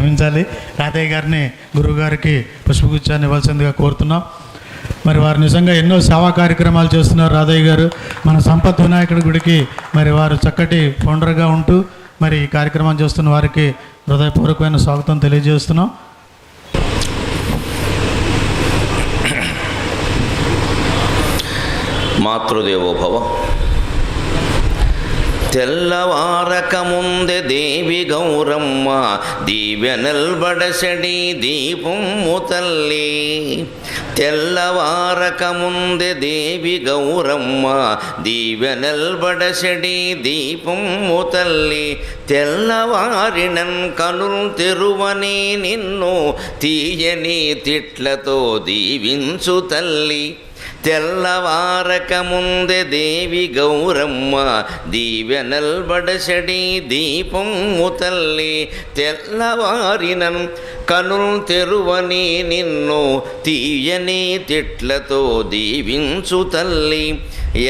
క్షమించాలి. రాధయ్య గారిని గురువుగారికి పుష్పగుచ్చాన్ని ఇవ్వాల్సిందిగా కోరుతున్నాం. మరి వారు నిజంగా ఎన్నో సేవా కార్యక్రమాలు చేస్తున్నారు. రాధయ్య గారు మన సంపత్ వినాయకుడి గుడికి మరి వారు చక్కటి ఫౌండర్గా ఉంటూ మరి ఈ కార్యక్రమం చేస్తున్న వారికి హృదయపూర్వకమైన స్వాగతం తెలియజేస్తున్నాం. మాతృదేవోభవ. తెల్లవారక ముందే దేవి గౌరమ్మ దీవెనల్బడసడి దీపము తల్లి. తెల్లవారక ముందే దేవి గౌరమ్మ దీవెనల్బడసడి దీపము తల్లి. తెల్లవారినన్ కనులు తెరువని నిన్ను తీయని తిట్లతో దీవించు తల్లి. తెల్లవారక ముందే దేవి గౌరమ్మ దీవెనల్బడసడి దీపము తల్లి. తెల్లవారినన్ కనులు తెరువని నిన్ను తీయని తిట్లతో దీవించు తల్లి.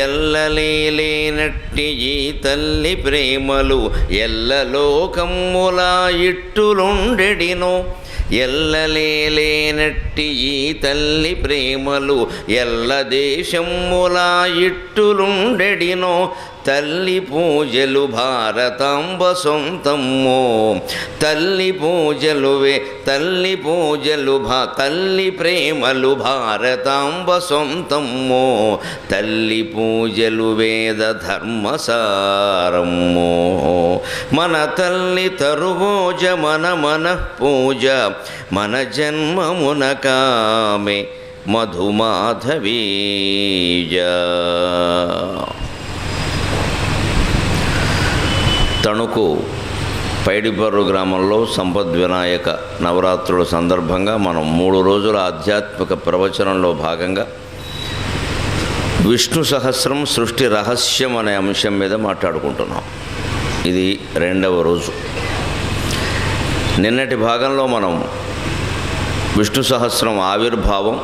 ఎల్లలేనట్టి ఈ తల్లి ప్రేమలు ఎల్లలోకమ్ములా ఇట్టులుండెడినో. ఎల్లలేనట్టి ఈ తల్లి ప్రేమలు ఎల్ల దేశములా ఇట్టులుండెడినో. తల్లి పూజలు భారతాంబ సొంతమ్మో. తల్లి పూజలువే తల్లి పూజలు తల్లి ప్రేమలు భారతాంబ సొంతమ్మో. తల్లి పూజలు వేద ధర్మసారమ్మో. మన తల్లి తరువోజ మన పూజ మన జన్మమున కామె మధుమాధవీజ. తణుకు పైడిపర్రు గ్రామంలో సంపత్ వినాయక నవరాత్రుల సందర్భంగా మనం 3 రోజుల ఆధ్యాత్మిక ప్రవచనంలో భాగంగా విష్ణు సహస్రం సృష్టి రహస్యం అనే అంశం మీద మాట్లాడుకుంటున్నాం. ఇది 2వ రోజు. నిన్నటి భాగంలో మనం విష్ణు సహస్రం ఆవిర్భావం,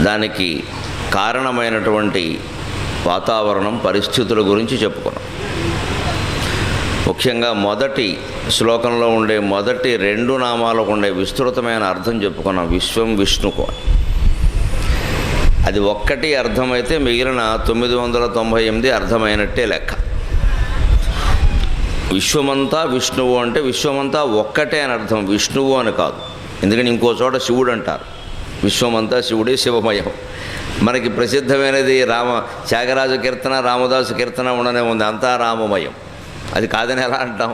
దానికి కారణమైనటువంటి వాతావరణం, పరిస్థితుల గురించి చెప్పుకున్నాం. ముఖ్యంగా మొదటి శ్లోకంలో ఉండే మొదటి 2 నామాలకు ఉండే విస్తృతమైన అర్థం చెప్పుకున్నాం. విశ్వం విష్ణుకు. అది ఒక్కటి అర్థమైతే మిగిలిన 998 అర్థమైనట్టే లెక్క. విశ్వమంతా విష్ణువు అంటే విశ్వమంతా ఒక్కటే అని అర్థం, విష్ణువు అని కాదు. ఎందుకని ఇంకో చోట శివుడు అంటారు. విశ్వమంతా శివుడే, శివమయం. మనకి ప్రసిద్ధమైనది త్యాగరాజు కీర్తన, రామదాసు కీర్తన ఉండనే ఉంది, అంతా రామమయం. అది కాదని ఎలా అంటాం?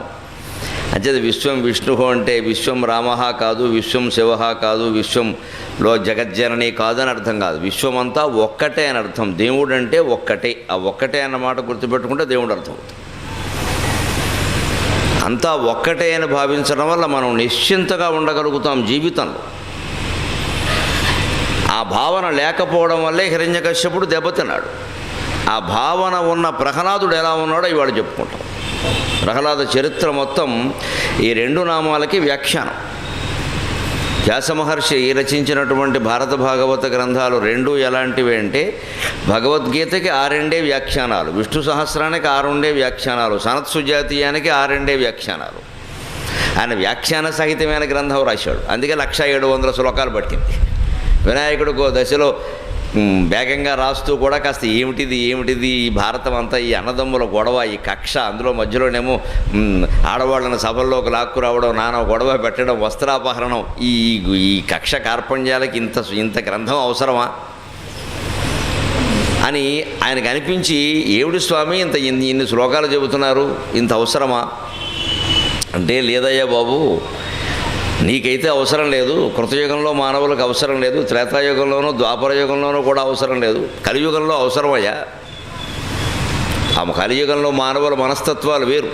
అంచేది విశ్వం విష్ణువు అంటే విశ్వం రామః కాదు, విశ్వం శివః కాదు, విశ్వంలో జగజ్జనని కాదు అని అర్థం కాదు. విశ్వమంతా ఒక్కటే అని అర్థం. దేవుడు అంటే ఒక్కటే. ఆ ఒక్కటే అన్నమాట గుర్తుపెట్టుకుంటే దేవుడు అర్థమవుతుంది. అంతా ఒక్కటే అని భావించడం వల్ల మనం నిశ్చింతగా ఉండగలుగుతాం జీవితంలో. ఆ భావన లేకపోవడం వల్లే హిరణ్యకశ్యపుడు దెబ్బతిన్నాడు. ఆ భావన ఉన్న ప్రహ్లాదుడు ఎలా ఉన్నాడో ఇవాళ చెప్పుకుంటాం. ప్రహ్లాద చరిత్ర మొత్తం ఈ 2 నామాలకి వ్యాఖ్యానం. వ్యాసమహర్షి రచించినటువంటి భారత భాగవత గ్రంథాలు 2 ఎలాంటివి అంటే, భగవద్గీతకి 6 వ్యాఖ్యానాలు, విష్ణు సహస్రానికి 6 వ్యాఖ్యానాలు, సనత్సుజాతీయానికి 6 వ్యాఖ్యానాలు. ఆయన వ్యాఖ్యాన సహితమైన గ్రంథం రాశాడు. అందుకే 1700 శ్లోకాలు పట్టింది. వినాయకుడికో దశలో వేగంగా రాస్తూ కూడా కాస్త ఏమిటిది ఈ భారతం అంతా, ఈ అన్నదమ్ముల గొడవ, ఈ కక్ష, అందులో మధ్యలోనేమో ఆడవాళ్ళని సభల్లోకి లాక్కు రావడం, నానా గొడవ పెట్టడం, వస్త్రాపహరణం, ఈ కక్ష కార్పణ్యాలకి ఇంత గ్రంథం అవసరమా అని ఆయనకు అనిపించి, ఏమిటి స్వామి ఇన్ని శ్లోకాలు చెబుతున్నారు, ఇంత అవసరమా అంటే, లేదయ్యా బాబు, నీకైతే అవసరం లేదు, కృతయుగంలో మానవులకు అవసరం లేదు, త్రేతాయుగంలోనూ ద్వాపరయుగంలోనూ కూడా అవసరం లేదు, కలియుగంలో అవసరమయ్యా. ఆ కలియుగంలో మానవుల మనస్తత్వాలు వేరు,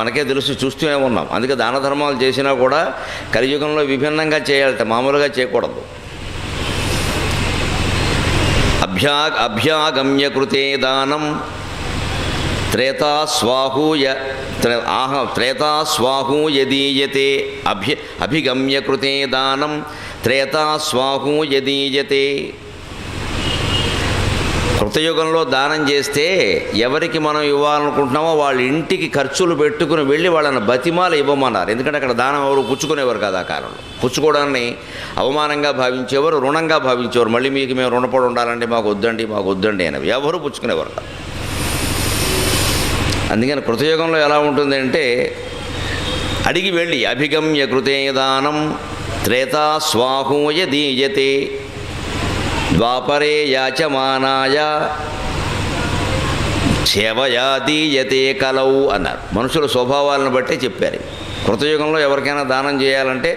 మనకే తెలుసు, చూస్తూనే ఉన్నాం. అందుకే దాన ధర్మాలు చేసినా కూడా కలియుగంలో విభిన్నంగా చేయాలట, మామూలుగా చేయకూడదు. అభ్యాగమ్య కృతే దానం త్రేతాస్వాహూయదీయతే. అభిగమ్య కృతే దానం త్రేతాస్వాహూయదీయతే. కృతయుగంలో దానం చేస్తే ఎవరికి మనం ఇవ్వాలనుకుంటున్నామో వాళ్ళ ఇంటికి ఖర్చులు పెట్టుకుని వెళ్ళి వాళ్ళని బతిమాల ఇవ్వమన్నారు. ఎందుకంటే అక్కడ దానం ఎవరు పుచ్చుకునేవారు కదా. ఆ కాలంలో పుచ్చుకోవడాన్ని అవమానంగా భావించేవారు, రుణంగా భావించేవారు. మళ్ళీ మీకు మేము రుణపడి ఉండాలంటే మాకు వద్దండి అనేవి ఎవరు పుచ్చుకునేవారు కాదు. అందుకని కృతయుగంలో ఎలా ఉంటుంది అంటే అడిగి వెళ్ళి అభిగమ్య కృతే దానం త్రేతా స్వాహూయ దీయతే ద్వాపరే యాచమానాయ సేవయా దీయతే కలౌ అన్నారు. మనుషుల స్వభావాలను బట్టే చెప్పారు. కృతయుగంలో ఎవరికైనా దానం చేయాలంటే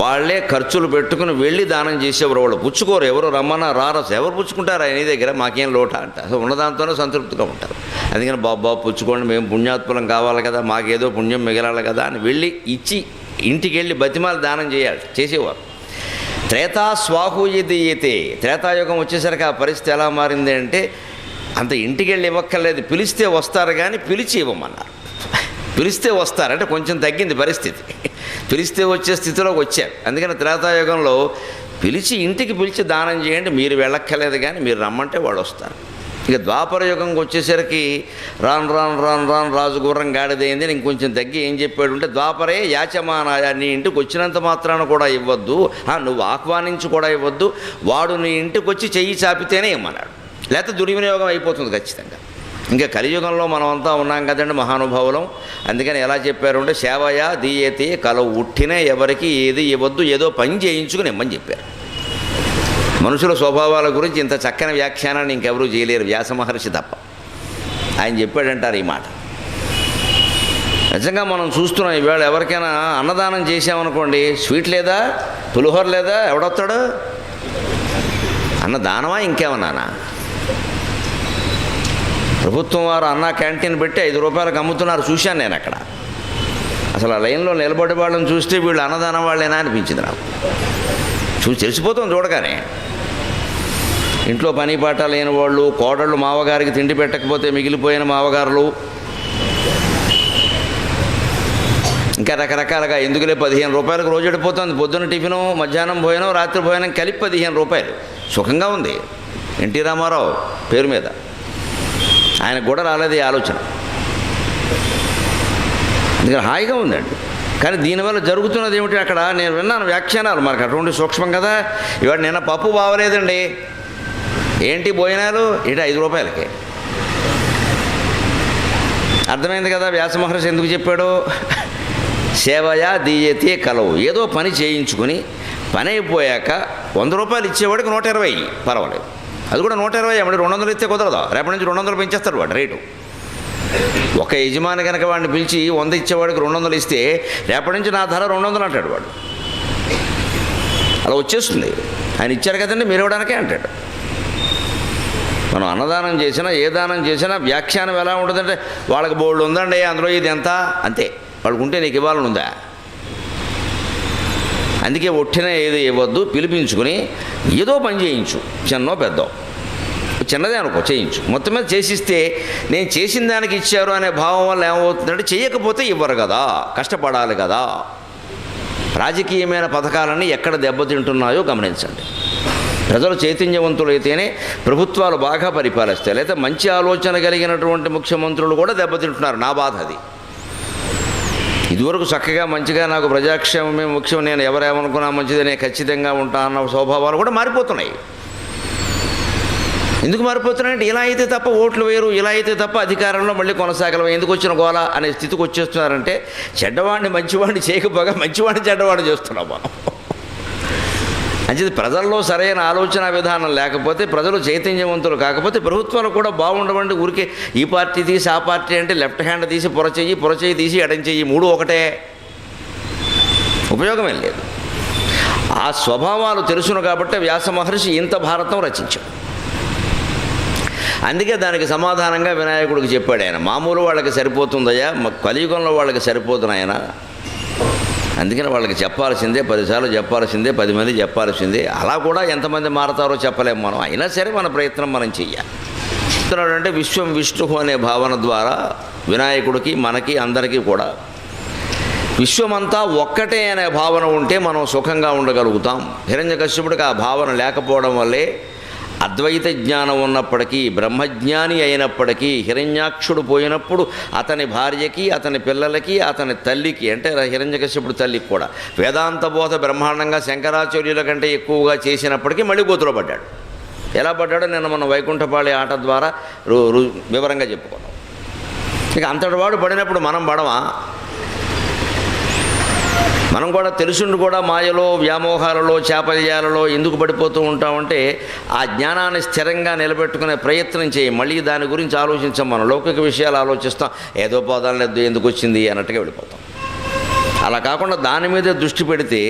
వాళ్ళే ఖర్చులు పెట్టుకుని వెళ్ళి దానం చేసేవారు. వాళ్ళు పుచ్చుకోరు. ఎవరు రమ్మన్నా రారసు. ఎవరు పుచ్చుకుంటారు ఆయన దగ్గర మాకేం లోట అంట. అసలు ఉన్నదాంతోనే సంతృప్తిగా ఉంటారు. అందుకని బాబు పుచ్చుకోండి, మేము పుణ్యాత్ములం కావాలి కదా, మాకేదో పుణ్యం మిగలాలి కదా అని వెళ్ళి ఇచ్చి ఇంటికి వెళ్ళి బతిమాలు దానం చేసేవారు. త్రేతా స్వాహూయ దీయతే. త్రేతాయుగం వచ్చేసరికి ఆ పరిస్థితి ఎలా మారింది అంటే అంత ఇంటికి వెళ్ళి ఇవ్వక్కర్లేదు, పిలిస్తే వస్తారు కానీ పిలిచి ఇవ్వమన్నారు. పిలిస్తే వస్తారంటే కొంచెం తగ్గింది పరిస్థితి. పిలిస్తే వచ్చే స్థితిలోకి వచ్చారు. అందుకని త్రేతాయుగంలో ఇంటికి పిలిచి దానం చేయండి, మీరు వెళ్ళక్కర్లేదు కానీ మీరు రమ్మంటే వాళ్ళు వస్తారు. ఇక ద్వాపర యుగంకి వచ్చేసరికి రాను రాజు గుర్రం గాడిదైంది. ఇంకొంచెం తగ్గి ఏం చెప్పాడు అంటే ద్వాపరే యాచమానాయ, నీ ఇంటికి వచ్చినంత మాత్రాన కూడా ఇవ్వద్దు, నువ్వు ఆహ్వానించి కూడా ఇవ్వద్దు, వాడు నీ ఇంటికి వచ్చి చెయ్యి చాపితేనే ఇమ్మన్నాడు. లేకపోతే దుర్వినియోగం అయిపోతుంది ఖచ్చితంగా. ఇంకా కలియుగంలో మనం అంతా ఉన్నాం కదండి మహానుభావులం. అందుకని ఎలా చెప్పారు అంటే సేవయా దీయతే కలవు, ఉట్టినే ఎవరికి ఏది ఇవ్వద్దు, ఏదో పని చేయించుకుని ఇమ్మని చెప్పారు. మనుషుల స్వభావాల గురించి ఇంత చక్కని వ్యాఖ్యానాన్ని ఇంకెవరూ చేయలేరు, వ్యాస మహర్షి తప్ప. ఆయన చెప్పాడంటారు ఈ మాట. నిజంగా మనం చూస్తున్నాం. ఈవేళ ఎవరికైనా అన్నదానం చేసామనుకోండి, స్వీట్ లేదా, పులిహోర లేదా, ఎవడొస్తాడు? అన్నదానమా ఇంకేమన్నానా? ప్రభుత్వం వారు అన్న క్యాంటీన్ పెట్టి 5 రూపాయలకు అమ్ముతున్నారు, చూశాను నేను అక్కడ. అసలు ఆ లైన్లో నిలబడే వాళ్ళని చూస్తే వీళ్ళు అన్నదానం వాళ్ళేనా అనిపించింది నాకు. తెలిసిపోతుంది చూడగానే. ఇంట్లో పని పాట లేని వాళ్ళు, కోడళ్ళు మావగారికి తిండి పెట్టకపోతే మిగిలిపోయిన మావగారులు, ఇంకా రకరకాలుగా. ఎందుకులే 15 రూపాయలకు రోజు ఎడిపోతుంది. పొద్దున్న టిఫిను, మధ్యాహ్నం భోజనం, రాత్రి భోజనం కలిపి 15 రూపాయలు. సుఖంగా ఉంది. ఎన్టీ రామారావు పేరు మీద. ఆయనకు కూడా రాలేదు ఈ ఆలోచన. అందుకని హాయిగా ఉందండి. కానీ దీనివల్ల జరుగుతున్నది ఏమిటి అక్కడ నేను విన్నాను వ్యాఖ్యానాలు. మనకు అటువంటి సూక్ష్మం కదా. ఇవాళ నిన్న పప్పు బాగలేదండి, ఏంటి భోజనాలు ఇటు 5 రూపాయలకి. అర్థమైంది కదా వ్యాస మహర్షి ఎందుకు చెప్పాడు. సేవయా దీయతే కలవు, ఏదో పని చేయించుకుని పని అయిపోయాక 100 రూపాయలు ఇచ్చేవాడికి 120 పర్వాలేదు. అది కూడా 120 అమ్మడి 200 ఇస్తే కుదరదు. రేపటి నుంచి 200 పెంచేస్తాడు వాడు రేటు. ఒక యజమాని కనుక వాడిని పిలిచి 100 ఇచ్చేవాడికి 200 ఇస్తే రేపటి నుంచి నా ధర 200 అంటాడు వాడు. అలా వచ్చేస్తుంది. ఆయన ఇచ్చారు కదండి మీరు ఇవ్వడానికే అంటాడు. మనం అన్నదానం చేసినా ఏ దానం చేసినా వ్యాఖ్యానం ఎలా ఉంటుందంటే వాళ్ళకి బోల్డ్ ఉందండి, అందులో ఇది ఎంత అంతే, వాళ్ళకు ఉంటే నీకు ఇవ్వాలని ఉందా. అందుకే ఒట్టిన ఏది ఇవ్వద్దు, పిలిపించుకుని ఏదో పని చేయించు, చిన్నో పెద్దో, చిన్నదే అనుకో చేయించు. మొత్తం మీద చేసిస్తే నేను చేసిన దానికి ఇచ్చారు అనే భావం వల్ల ఏమవుతుందంటే చేయకపోతే ఇవ్వరు కదా, కష్టపడాలి కదా. రాజకీయమైన పథకాలన్నీ ఎక్కడ దెబ్బతింటున్నాయో గమనించండి. ప్రజలు చైతన్యవంతులైతేనే ప్రభుత్వాలు బాగా పరిపాలిస్తాయి. లేదా మంచి ఆలోచన కలిగినటువంటి ముఖ్యమంత్రులు కూడా దెబ్బతింటున్నారు. నా బాధ అది. ఇదివరకు చక్కగా మంచిగా నాకు ప్రజాక్షేమమే ముఖ్యం, నేను ఎవరేమనుకున్నా మంచిదనే ఖచ్చితంగా ఉంటా అన్న స్వభావాలు కూడా మారిపోతున్నాయి. ఎందుకు మారిపోతున్నాయంటే ఇలా అయితే తప్ప ఓట్లు వేరు, ఇలా అయితే తప్ప అధికారంలో మళ్ళీ కొనసాగలం, ఎందుకు వచ్చిన గోల అనే స్థితికి వచ్చేస్తున్నారంటే చెడ్డవాడిని మంచివాడిని చేయకపోగా మంచివాడిని చెడ్డవాడిని చేస్తున్నాం మనం. అంచేది ప్రజల్లో సరైన ఆలోచన విధానం లేకపోతే, ప్రజలు చైతన్యవంతులు కాకపోతే ప్రభుత్వాలు కూడా బాగుండవండి. ఊరికే ఈ పార్టీ తీసి ఆ పార్టీ అంటే లెఫ్ట్ హ్యాండ్ తీసి పొరచెయ్యి తీసి ఎడం చెయ్యి, 3 ఒకటే, ఉపయోగమేం లేదు. ఆ స్వభావాలు తెలుసును కాబట్టి వ్యాస మహర్షి ఇంత భారతం రచించాడు. అందుకే దానికి సమాధానంగా వినాయకుడికి చెప్పాడు ఆయన. మామూలు వాళ్ళకి సరిపోతుందయ్యా, కలియుగంలో వాళ్ళకి సరిపోతున్నాయన. అందుకని వాళ్ళకి చెప్పాల్సిందే, 10 సార్లు చెప్పాల్సిందే, 10 మంది చెప్పాల్సిందే. అలా కూడా ఎంతమంది మారతారో చెప్పలేము మనం. అయినా సరే మన ప్రయత్నం మనం చెయ్యాలి. అంటే విశ్వం విష్ణు అనే భావన ద్వారా వినాయకుడికి మనకి అందరికీ కూడా విశ్వమంతా ఒక్కటే అనే భావన ఉంటే మనం సుఖంగా ఉండగలుగుతాం. హిరణ్యకశ్యపుడికి ఆ భావన లేకపోవడం వల్లే అద్వైత జ్ఞానం ఉన్నప్పటికీ, బ్రహ్మజ్ఞాని అయినప్పటికీ హిరణ్యాక్షుడు పోయినప్పుడు అతని భార్యకి, అతని పిల్లలకి, అతని తల్లికి, అంటే హిరణ్యకశ్యపుడు తల్లికి కూడా వేదాంత బోధ బ్రహ్మాండంగా శంకరాచార్యుల కంటే ఎక్కువగా చేసినప్పటికీ మళ్ళీ గోతులో పడ్డాడు. ఎలా పడ్డాడో నిన్న మనం వైకుంఠపాళి ఆట ద్వారా వివరంగా చెప్పుకున్నాం. ఇక అంతటి వాడు పడినప్పుడు మనం పడమా? మనం కూడా తెలుసుండి కూడా మాయలో, వ్యామోహాలలో, చాపల్యాలలో ఎందుకు పడిపోతూ ఉంటామంటే ఆ జ్ఞానాన్ని స్థిరంగా నిలబెట్టుకునే ప్రయత్నం చేయి. మళ్ళీ దాని గురించి ఆలోచించాం. మనం లౌకిక విషయాలు ఆలోచిస్తాం, ఏదో పోదాలేదు ఎందుకు వచ్చింది అన్నట్టుగా వెళ్ళిపోతాం. అలా కాకుండా దాని మీద దృష్టి పెడితే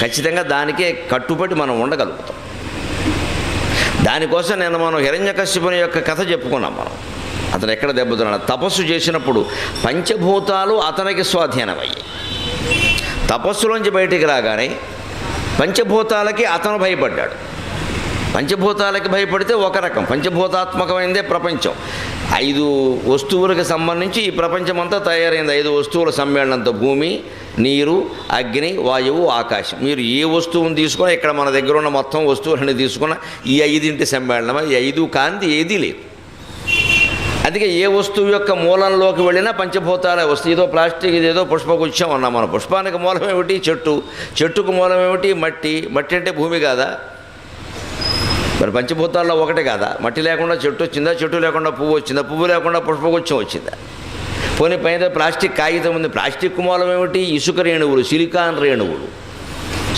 ఖచ్చితంగా దానికే కట్టుబడి మనం ఉండగలుగుతాం. దానికోసం నేను మనం హిరణ్యకశ్యపుని యొక్క కథ చెప్పుకున్నాం. మనం అతను ఎక్కడ దెబ్బతున్నాడు? తపస్సు చేసినప్పుడు పంచభూతాలు అతనికి స్వాధీనమయ్యాయి. తపస్సులోంచి బయటికి రాగానే పంచభూతాలకి అతను భయపడ్డాడు. పంచభూతాలకి భయపడితే ఒక రకం, పంచభూతాత్మకమైందే ప్రపంచం. 5 వస్తువులకు సంబంధించి ఈ ప్రపంచం అంతా తయారైంది. 5 వస్తువుల సమ్మేళనంతో భూమి, నీరు, అగ్ని, వాయువు, ఆకాశం. మీరు ఏ వస్తువుని తీసుకున్నా, ఇక్కడ మన దగ్గర ఉన్న మొత్తం వస్తువులని తీసుకున్నా ఈ 5 సమ్మేళనం. ఈ 5 కాంతి ఏదీ లేదు. అందుకే ఏ వస్తువు యొక్క మూలంలోకి వెళ్ళినా పంచభూతాలే వస్తాయి. ఏదో ప్లాస్టిక్, ఇదేదో పుష్పగుచ్చం అన్నాం. మన పుష్పానికి మూలం ఏమిటి? చెట్టు. చెట్టుకు మూలం ఏమిటి? మట్టి. మట్టి అంటే భూమి కాదా? మరి పంచభూతాల్లో ఒకటే కాదా? మట్టి లేకుండా చెట్టు వచ్చిందా? చెట్టు లేకుండా పువ్వు వచ్చిందా? పువ్వు లేకుండా పుష్పగుచ్చం వచ్చిందా? పోనీ పైన ప్లాస్టిక్ కాగితం ఉంది. ప్లాస్టిక్ మూలం ఏమిటి? ఇసుక రేణువులు, సిలికాన్ రేణువులు.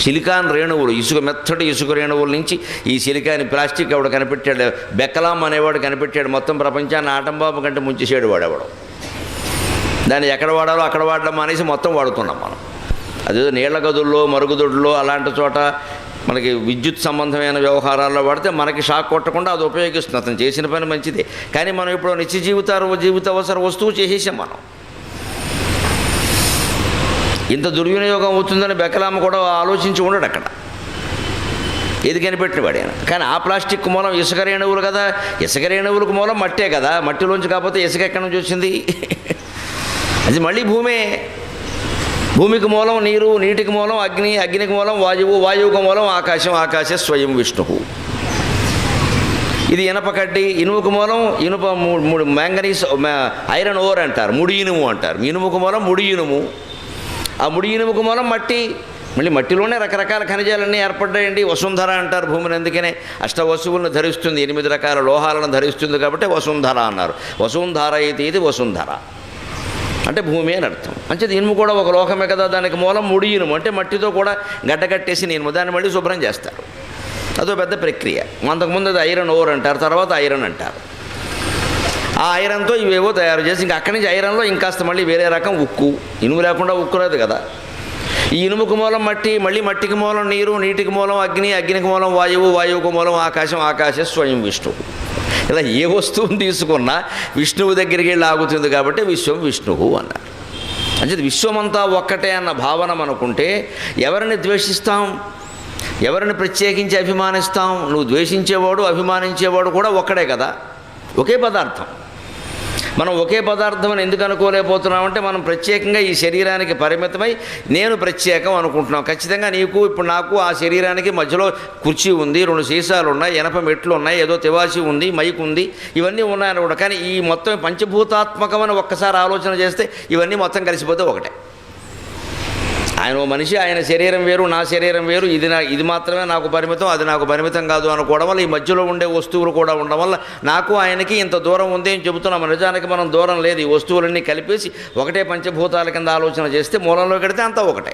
సిలికాన్ రేణువులు, ఇసుక, మెత్తటి ఇసుక రేణువుల నుంచి ఈ సిలికాన్ ప్లాస్టిక్ ఎవడు కనిపెట్టాడు? బెక్కలాం అనేవాడు కనిపెట్టాడు. మొత్తం ప్రపంచాన్ని ఆటం బాంబు కంటే ముంచేసాడు వాడేవాడు. దాన్ని ఎక్కడ వాడాలో అక్కడ వాడడం అనేసి మొత్తం వాడుతున్నాం మనం. అదేదో నీళ్ల గదుల్లో, మరుగుదొడ్లో అలాంటి చోట మనకి విద్యుత్ సంబంధమైన వ్యవహారాల్లో వాడితే మనకి షాక్ కొట్టకుండా అది ఉపయోగిస్తుంది. అతను చేసిన పని మంచిదే. కానీ మనం ఇప్పుడు నిత్య జీవిత అవసర వస్తువు చేసేసాం మనం. ఇంత దుర్వినియోగం అవుతుందని బెక్కలామ కూడా ఆలోచించి ఉండడు అక్కడ. ఏది కనిపెట్టిన వాడైనా. కానీ ఆ ప్లాస్టిక్ మూలం ఇసుక రేణువులు కదా. ఇసుక రేణువులకు మూలం మట్టే కదా. మట్టిలోంచి కాకపోతే ఇసుక ఎక్కడి నుంచి వచ్చింది? అది మళ్ళీ భూమే. భూమికి మూలం నీరు, నీటికి మూలం అగ్ని, అగ్నికి మూలం వాయువు, వాయువుకు మూలం ఆకాశం, ఆకాశ స్వయం విష్ణువు. ఇది ఇనప కడ్డి, ఇనుముకు మూలం ఇనుప, మ్యాంగనీస్, ఐరన్ ఓర్ అంటారు, ముడి ఇనుము అంటారు. ఇనుముకు మూలం ముడి ఇనుము. ఆ ముడి ఇనుముకు మూలం మట్టి. మళ్ళీ మట్టిలోనే రకరకాల ఖనిజాలన్నీ ఏర్పడ్డాయండి. వసుంధర అంటారు భూమిని. అందుకనే అష్టవసువులను ధరిస్తుంది, 8 రకాల లోహాలను ధరిస్తుంది కాబట్టి వసుంధర అన్నారు. వసుంధర అయితే ఇది వసుంధర అంటే భూమి అని అర్థం. అంటే ఇనుము కూడా ఒక లోకమే కదా. దానికి మూలం ముడి ఇనుము అంటే మట్టితో కూడా గడ్డకట్టేసి ఇనుము, దాన్ని మళ్ళీ శుభ్రం చేస్తారు. అదో పెద్ద ప్రక్రియ. అంతకుముందు అది ఐరన్ ఓర్ అంటారు, తర్వాత ఐరన్ అంటారు. ఆ ఐరన్తో ఇవేవో తయారు చేసి ఇంకా అక్కడి నుంచి ఐరన్లో ఇంకాస్త మళ్ళీ వేరే రకం ఉక్కు. ఇనుము లేకుండా ఉక్కు రాదు కదా. ఈ ఇనుముకు మూలం మట్టి, మళ్ళీ మట్టికి మూలం నీరు, నీటికి మూలం అగ్ని, అగ్నికి మూలం వాయువు, వాయువుకు మూలం ఆకాశం, ఆకాశ స్వయం విష్ణువు. ఇలా ఏ వస్తువుని తీసుకున్నా విష్ణువు దగ్గరికి వెళ్ళి ఆగుతుంది కాబట్టి విశ్వం విష్ణువు అన్నారు. అంటే విశ్వమంతా ఒక్కటే అన్న భావన మనకుంటే ఎవరిని ద్వేషిస్తాం? ఎవరిని ప్రత్యేకించి అభిమానిస్తాం? నువ్వు ద్వేషించేవాడు, అభిమానించేవాడు కూడా ఒక్కడే కదా. ఒకే పదార్థం. మనం ఒకే పదార్థం అని ఎందుకు అనుకోలేకపోతున్నామంటే మనం ప్రత్యేకంగా ఈ శరీరానికి పరిమితమై నేను ప్రత్యేకం అనుకుంటున్నాం. ఖచ్చితంగా నీకు, ఇప్పుడు నాకు ఆ శరీరానికి మధ్యలో కుర్చీ ఉంది, 2 సీసాలు ఉన్నాయి, ఎనప మెట్లు ఉన్నాయి, ఏదో తివాసి ఉంది, మైక్ ఉంది, ఇవన్నీ ఉన్నాయని కూడా. కానీ ఈ మొత్తం పంచభూతాత్మకమని ఒక్కసారి ఆలోచన చేస్తే ఇవన్నీ మొత్తం కలిసిపోతే ఒకటే. ఆయన ఓ మనిషి, ఆయన శరీరం వేరు, నా శరీరం వేరు, ఇది మాత్రమే నాకు పరిమితం, అది నాకు పరిమితం కాదు అనుకోవడం వల్ల ఈ మధ్యలో ఉండే వస్తువులు కూడా ఉండడం వల్ల నాకు ఆయనకి ఇంత దూరం ఉంది అని చెబుతున్నాం. నిజానికి మనం దూరం లేదు. ఈ వస్తువులన్నీ కలిపేసి ఒకటే పంచభూతాల కింద ఆలోచన చేస్తే మూలంలోకి వెడితే అంతా ఒకటే.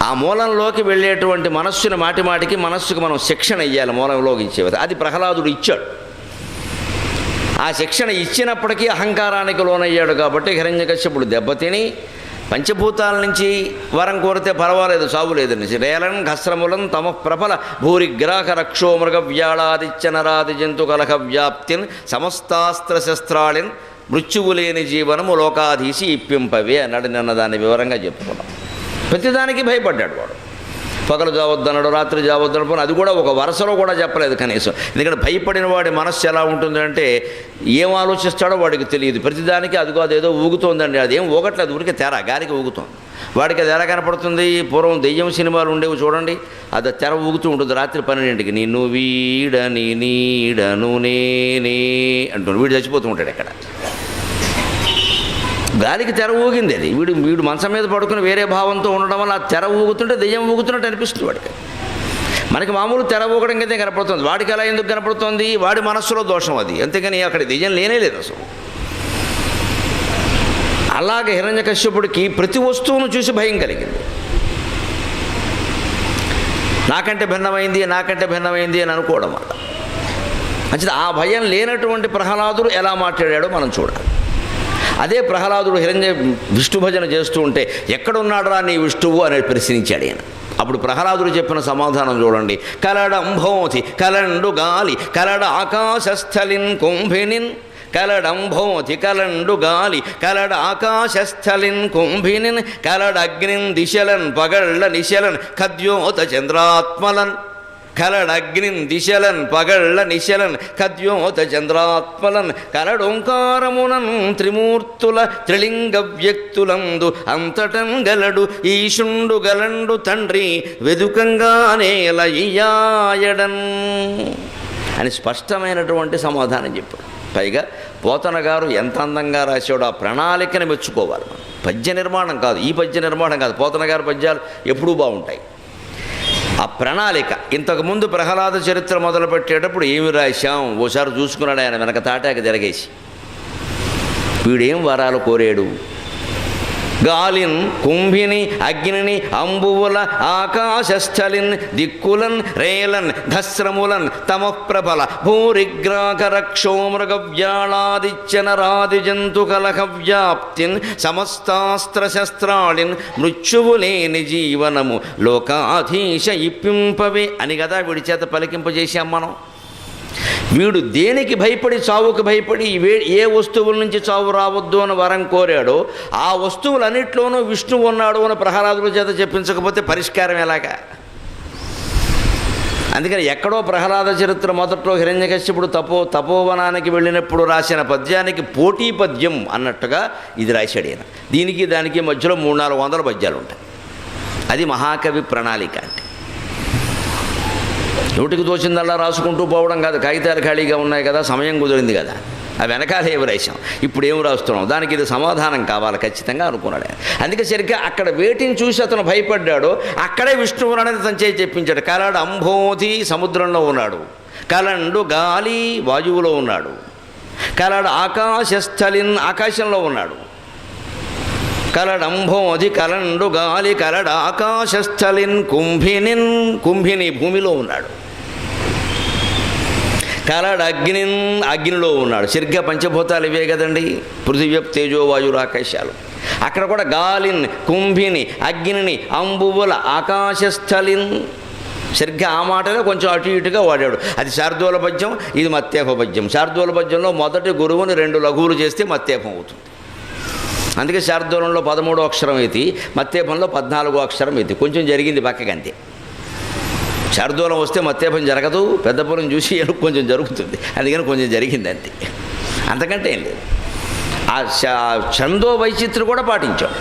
ఆ మూలంలోకి వెళ్ళేటువంటి మనస్సుని మాటికి మనస్సుకు మనం శిక్షణ ఇవ్వాలి. మూలంలోకి ఇచ్చేది అది ప్రహ్లాదుడు ఇచ్చాడు. ఆ శిక్షణ ఇచ్చినప్పటికీ అహంకారానికి లోనయ్యాడు కాబట్టి హిరణ్యకశ్యపుడు దెబ్బతిని పంచభూతాల నుంచి వరం కోరితే పర్వాలేదు, సాగు లేదని రేలన్ ఘస్రములం తమ ప్రబల భూరిగ్రాహ రక్షో మృగ వ్యాళాదిత్య నరాది జంతు కలహ వ్యాప్తిన్ సమస్తాస్త్ర శస్త్రాళిన్ మృత్యువు లేని జీవనము లోకాధీసి ఇప్పింపవే అన్నాడు. నిన్న దాన్ని వివరంగా చెప్పుకున్నాం. ప్రతిదానికి భయపడ్డాడు వాడు. పగలు జావద్దన్నాడు, రాత్రి జావద్దన్నాడు, అది కూడా ఒక వరుసలో కూడా చెప్పలేదు కనీసం. ఎందుకంటే భయపడిన వాడి మనస్సు ఎలా ఉంటుందంటే ఏం ఆలోచిస్తాడో వాడికి తెలియదు. ప్రతిదానికి అదిగో అదేదో ఊగుతోందండి, అదేం ఊగట్లేదు, ఊరికే తెర గాలికి ఊగుతోంది. వాడికి అది ఎలా కనపడుతుంది? పూర్వం దెయ్యం సినిమాలు ఉండేవి చూడండి, అది తెర ఊగుతూ ఉంటుంది రాత్రి 12ంటికి. నిన్ను వీడని నీడను నేనే అంటుంది, వీడు చచ్చిపోతూ ఉంటాడు ఎక్కడ. గాలికి తెర ఊగింది అది. వీడు మంచం మీద పడుకుని వేరే భావంతో ఉండడం వల్ల ఆ తెర ఊగుతుంటే దెయ్యం ఊగుతున్నట్టు అనిపిస్తుంది వాడికి. మనకి మామూలు తెర ఊగడం కింద కనపడుతుంది, వాడికి ఎలా ఎందుకు కనపడుతుంది? వాడి మనస్సులో దోషం అది, అంతేగాని అక్కడ దెయ్యం లేనే లేదు అసలు. అలాగే హిరణ్యకశ్యపుడికి ప్రతి వస్తువును చూసి భయం కలిగింది. నాకంటే భిన్నమైంది అని అనుకోవడం వల్ల. మంచిది, ఆ భయం లేనటువంటి ప్రహ్లాదుడు ఎలా మాట్లాడాడో మనం చూడాలి. అదే ప్రహ్లాదుడు విష్ణు భజన చేస్తూ ఉంటే ఎక్కడున్నాడురా నీ విష్ణువు అనేది ప్రశ్నించాడు ఆయన. అప్పుడు ప్రహ్లాదుడు చెప్పిన సమాధానం చూడండి. కలడంభోతి కలండు గాలి కలడ ఆకాశస్థలిన్ కుంభినిన్, కలడంభోతి కలండు గాలి కలడ ఆకాశస్థలిన్ కుంభినిన్, కలడగ్నిన్ దిశలన్ పగళ్ళ నిశలన్ ఖద్యోత చంద్రాత్మలన్, కలడగ్నిన్ దిశలన్ పగళ్ళ నిశలన్ ఖద్యోత చంద్రాత్మలన్, కలడోంకారమునన్ త్రిమూర్తుల త్రిలింగ వ్యక్తులందు అంతటన్ గలడు ఈశుండు గలండు తండ్రి వెదుకంగా నేల ఇయాయడన్ అని స్పష్టమైనటువంటి సమాధానం చెప్పాడు. పైగా పోతన గారు ఎంత అందంగా రాశాడో ఆ ప్రణాళికను మెచ్చుకోవాలి. పద్య నిర్మాణం కాదు, ఈ పద్య నిర్మాణం కాదు, పోతన గారి పద్యాలు ఎప్పుడూ బాగుంటాయి. ఆ ప్రణాళిక. ఇంతకుముందు ప్రహ్లాద చరిత్ర మొదలుపెట్టేటప్పుడు ఏమి రాశాం ఓసారి చూసుకున్నాడు ఆయన వెనక తాటాక తిరగేసి. వీడేం వరాలు కోరాడు? గాలిన్ కుంభిని అగ్నిని అంబువుల ఆకాశస్థలిన్ దిక్కులన్ రేలన్ ధస్రములన్ తమఃప్రబల భూరిగ్రాకరక్షోమృగవ్యాళాదిత్యనరాది జంతు కలహ వ్యాప్తిన్ సమస్తాస్త్రశస్త్రాళిన్ మృత్యువులేని జీవనము లోకాధీశ ఇప్పింపవే అని కదా వీడి చేత పలికింపజేశాం మనం. వీడు దేనికి భయపడి, చావుకు భయపడి ఏ వస్తువుల నుంచి చావు రావద్దు అని వరం కోరాడో ఆ వస్తువులన్నింటిలోనూ విష్ణువు ఉన్నాడు అని ప్రహ్లాదుల చేత చెప్పించకపోతే పరిష్కారం ఎలాగా? అందుకని ఎక్కడో ప్రహ్లాద చరిత్ర మొదట్లో హిరణ్యకశ్యపుడు తపోవనానికి వెళ్ళినప్పుడు రాసిన పద్యానికి పోటీ పద్యం అన్నట్టుగా ఇది రాశాడు ఈయన. దీనికి దానికి మధ్యలో 300-400 పద్యాలు ఉంటాయి. అది మహాకవి ప్రణాళిక అంటే. నోటికి తోచిందల్లా రాసుకుంటూ పోవడం కాదు. కాగితాలు ఖాళీగా ఉన్నాయి కదా, సమయం కుదిరింది కదా, ఆ వెనకాల ఏమి రాశాం, ఇప్పుడు ఏమి రాస్తున్నాం, దానికి ఇది సమాధానం కావాలి ఖచ్చితంగా అనుకున్నాడు. అందుకే సరిగ్గా అక్కడ వేటిని చూసి అతను భయపడ్డాడో అక్కడే విష్ణువు అనేది తన చేసి చెప్పించాడు. కలడు అంబోధి సముద్రంలో ఉన్నాడు, కలండు గాలి వాయువులో ఉన్నాడు, కలడు ఆకాశస్థలిన్ ఆకాశంలో ఉన్నాడు, కలడంభోధి కలండు గాలి కలడ ఆకాశస్థలిన్ కుంభినిన్ కుంభిని భూమిలో ఉన్నాడు, కలడగ్నిన్ అగ్నిలో ఉన్నాడు. సరిగ్గా పంచభూతాలు ఇవే కదండి, పృథివ్య తేజో వాయువు ఆకాశాలు. అక్కడ కూడా గాలిన్ కుంభిని అగ్నిని అంబువుల ఆకాశస్థలిన్ సరిగ్గా ఆ మాటలో కొంచెం అటు ఇటుగా వాడాడు. అది శార్దూల పద్యం, ఇది మత్తేఫ పద్యం. శార్దూల పద్యంలో మొదటి గురువుని 2 లఘువులు చేస్తే మత్తేఫం అవుతుంది. అందుకే శార్దూలంలో 13వ అక్షరం ఇది, మత్తేఫంలో 14వ అక్షరం ఇది. కొంచెం జరిగింది పక్కకి అంతే. శార్దూలం వస్తే మత్తేఫం జరగదు, పెద్ద పొలం చూసి కొంచెం జరుగుతుంది, అందుకని కొంచెం జరిగింది అంతే, అంతకంటే ఏం లేదు. ఆ ఛందో వైచిత్రం కూడా పాటించాం.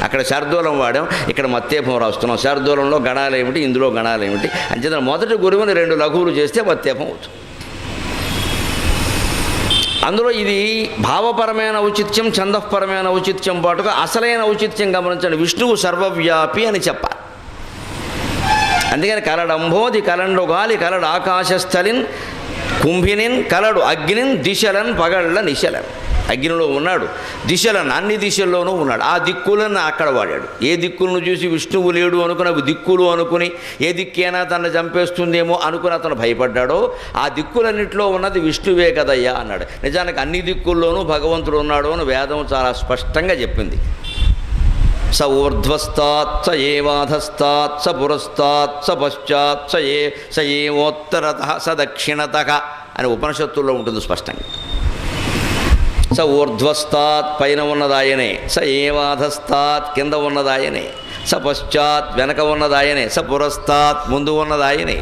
అక్కడ శార్దూలం వాడాం, ఇక్కడ మత్తేఫం రాస్తున్నాం. శార్దూలంలో గణాలు ఏమిటి, ఇందులో గణాలు ఏమిటి అంచేత మొదటి గురువుని 2 లఘువులు చేస్తే మత్తేఫం అవుతుంది. అందులో ఇది భావపరమైన ఔచిత్యం, ఛందఃపరమైన ఔచిత్యం పాటుగా అసలైన ఔచిత్యం గమనించండి. విష్ణువు సర్వవ్యాపి అని చెప్పాలి. అందుకని కలడంభోధి కలండు గాలి కలడు ఆకాశస్థలిన్ కుంభినిన్ కలడు అగ్నిన్ దిశలన్ పగళ్ళ నిశలన్. అగ్నిలో ఉన్నాడు, దిశలను అన్ని దిశల్లోనూ ఉన్నాడు. ఆ దిక్కులను అక్కడ వాడాడు. ఏ దిక్కులను చూసి విష్ణువు లేడు అనుకుని అవి దిక్కులు అనుకుని ఏ దిక్కైనా తనను చంపేస్తుందేమో అనుకుని అతను భయపడ్డాడో ఆ దిక్కులన్నింటిలో ఉన్నది విష్ణువే కదయ్యా అన్నాడు. నిజానికి అన్ని దిక్కుల్లోనూ భగవంతుడు ఉన్నాడు అని వేదం చాలా స్పష్టంగా చెప్పింది. స ఊర్ధ్వస్తాత్ స ఏవాధస్తాత్ స పురస్తాత్ స పశ్చాత్ స ఏవోత్తరత స దక్షిణత అని ఉపనిషత్తుల్లో ఉంటుంది స్పష్టంగా. స ఊర్ధ్వస్తాత్ పైన ఉన్నదాయనే, స ఏవాధస్తాత్ కింద ఉన్నదాయనే, స పశ్చాత్ వెనక ఉన్నది ఆయనే, స పురస్తాత్ ముందు ఉన్నది ఆయనే,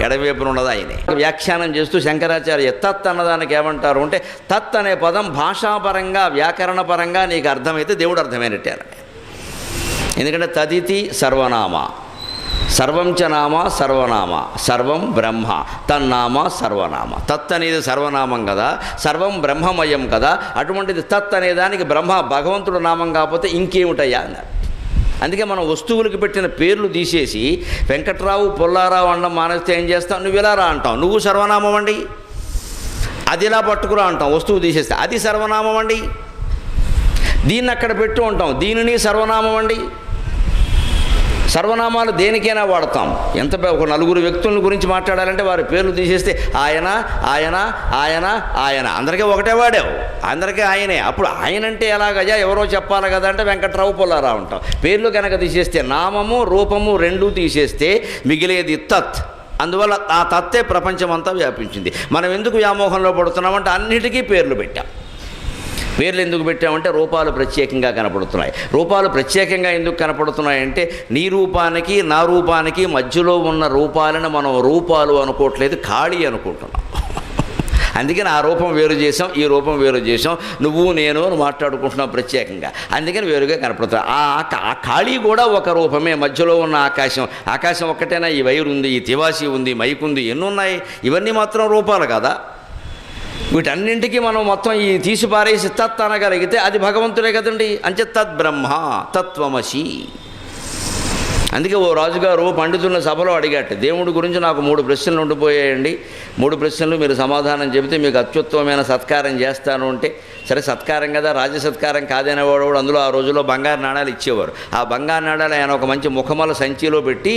ఎడవైపున ఉన్నది ఆయనే. వ్యాఖ్యానం చేస్తూ శంకరాచార్య తత్ అన్నదానికి ఏమంటారు అంటే, తత్ అనే పదం భాషాపరంగా వ్యాకరణపరంగా నీకు అర్థమైతే దేవుడు అర్థమైనట్టే. ఎందుకంటే తదితి సర్వనామ, సర్వం చ నామ సర్వనామ, సర్వం బ్రహ్మ, తన్నామ సర్వనామ. తత్ అనేది సర్వనామం కదా, సర్వం బ్రహ్మమయం కదా, అటువంటిది తత్ అనేదానికి బ్రహ్మ భగవంతుడు నామం కాకపోతే ఇంకేమిటయ్యా అన్నారు. అందుకే మనం వస్తువులకు పెట్టిన పేర్లు తీసేసి వెంకట్రావు పుల్లారావు అనడం మానేస్తే ఏం చేస్తావు, నువ్వు ఇలా రా అంటావు, నువ్వు సర్వనామం అండి. అది ఇలా పట్టుకురా అంటాం, వస్తువు తీసేస్తే అది సర్వనామం అండి. దీన్ని అక్కడ పెట్టు ఉంటాం, దీనిని సర్వనామం అండి. సర్వనామాలు దేనికైనా వాడతాం. ఎంత ఒక నలుగురు వ్యక్తుల గురించి మాట్లాడాలంటే వారి పేర్లు తీసేస్తే ఆయన ఆయన ఆయన ఆయన, అందరికీ ఒకటే వాడావు, అందరికీ ఆయనే. అప్పుడు ఆయన అంటే ఎలాగయ్యా, ఎవరో చెప్పాలి కదా అంటే వెంకట్రావు పుల్లారావు అంటాం. పేర్లు కనుక తీసేస్తే నామము రూపము రెండూ తీసేస్తే మిగిలేది తత్. అందువల్ల ఆ తత్తే ప్రపంచమంతా వ్యాపించింది. మనం ఎందుకు వ్యామోహంలో పడుతున్నామంటే అన్నిటికీ పేర్లు పెట్టాం. పేర్లు ఎందుకు పెట్టామంటే రూపాలు ప్రత్యేకంగా కనపడుతున్నాయి. రూపాలు ప్రత్యేకంగా ఎందుకు కనపడుతున్నాయంటే నీ రూపానికి నా రూపానికి మధ్యలో ఉన్న రూపాలను మనం రూపాలు అనుకోవట్లేదు, ఖాళీ అనుకుంటున్నాం. అందుకని ఆ రూపం వేరు చేసాం, ఈ రూపం వేరు చేసాం, నువ్వు నేను అని మాట్లాడుకుంటున్నాం ప్రత్యేకంగా. అందుకని వేరుగా కనపడుతుంది. ఆ ఖాళీ కూడా ఒక రూపమే. మధ్యలో ఉన్న ఆకాశం, ఆకాశం ఒక్కటేనా, ఈ వైరు ఉంది, ఈ తివాసి ఉంది, మైకు ఉంది, ఎన్ని ఉన్నాయి, ఇవన్నీ మాత్రం రూపాలు కదా. వీటన్నింటికీ మనం మొత్తం ఈ తీసి పారేసి తత్ అనగలిగితే అది భగవంతుడే కదండి. అంటే తద్ బ్రహ్మ తత్వమసి. అందుకే ఓ రాజుగారు పండితుల సభలో అడిగాట, దేవుడి గురించి నాకు 3 ప్రశ్నలు ఉండిపోయాయండి, 3 ప్రశ్నలు మీరు సమాధానం చెబితే మీకు అత్యుత్తమమైన సత్కారం చేస్తాను అంటే, సరే సత్కారం కదా, రాజ్య సత్కారం కాదనేవాడు. అందులో ఆ రోజుల్లో బంగారు నాణాలు ఇచ్చేవారు. ఆ బంగారు నాణాలు ఆయన ఒక మంచి ముఖమల సంచిలో పెట్టి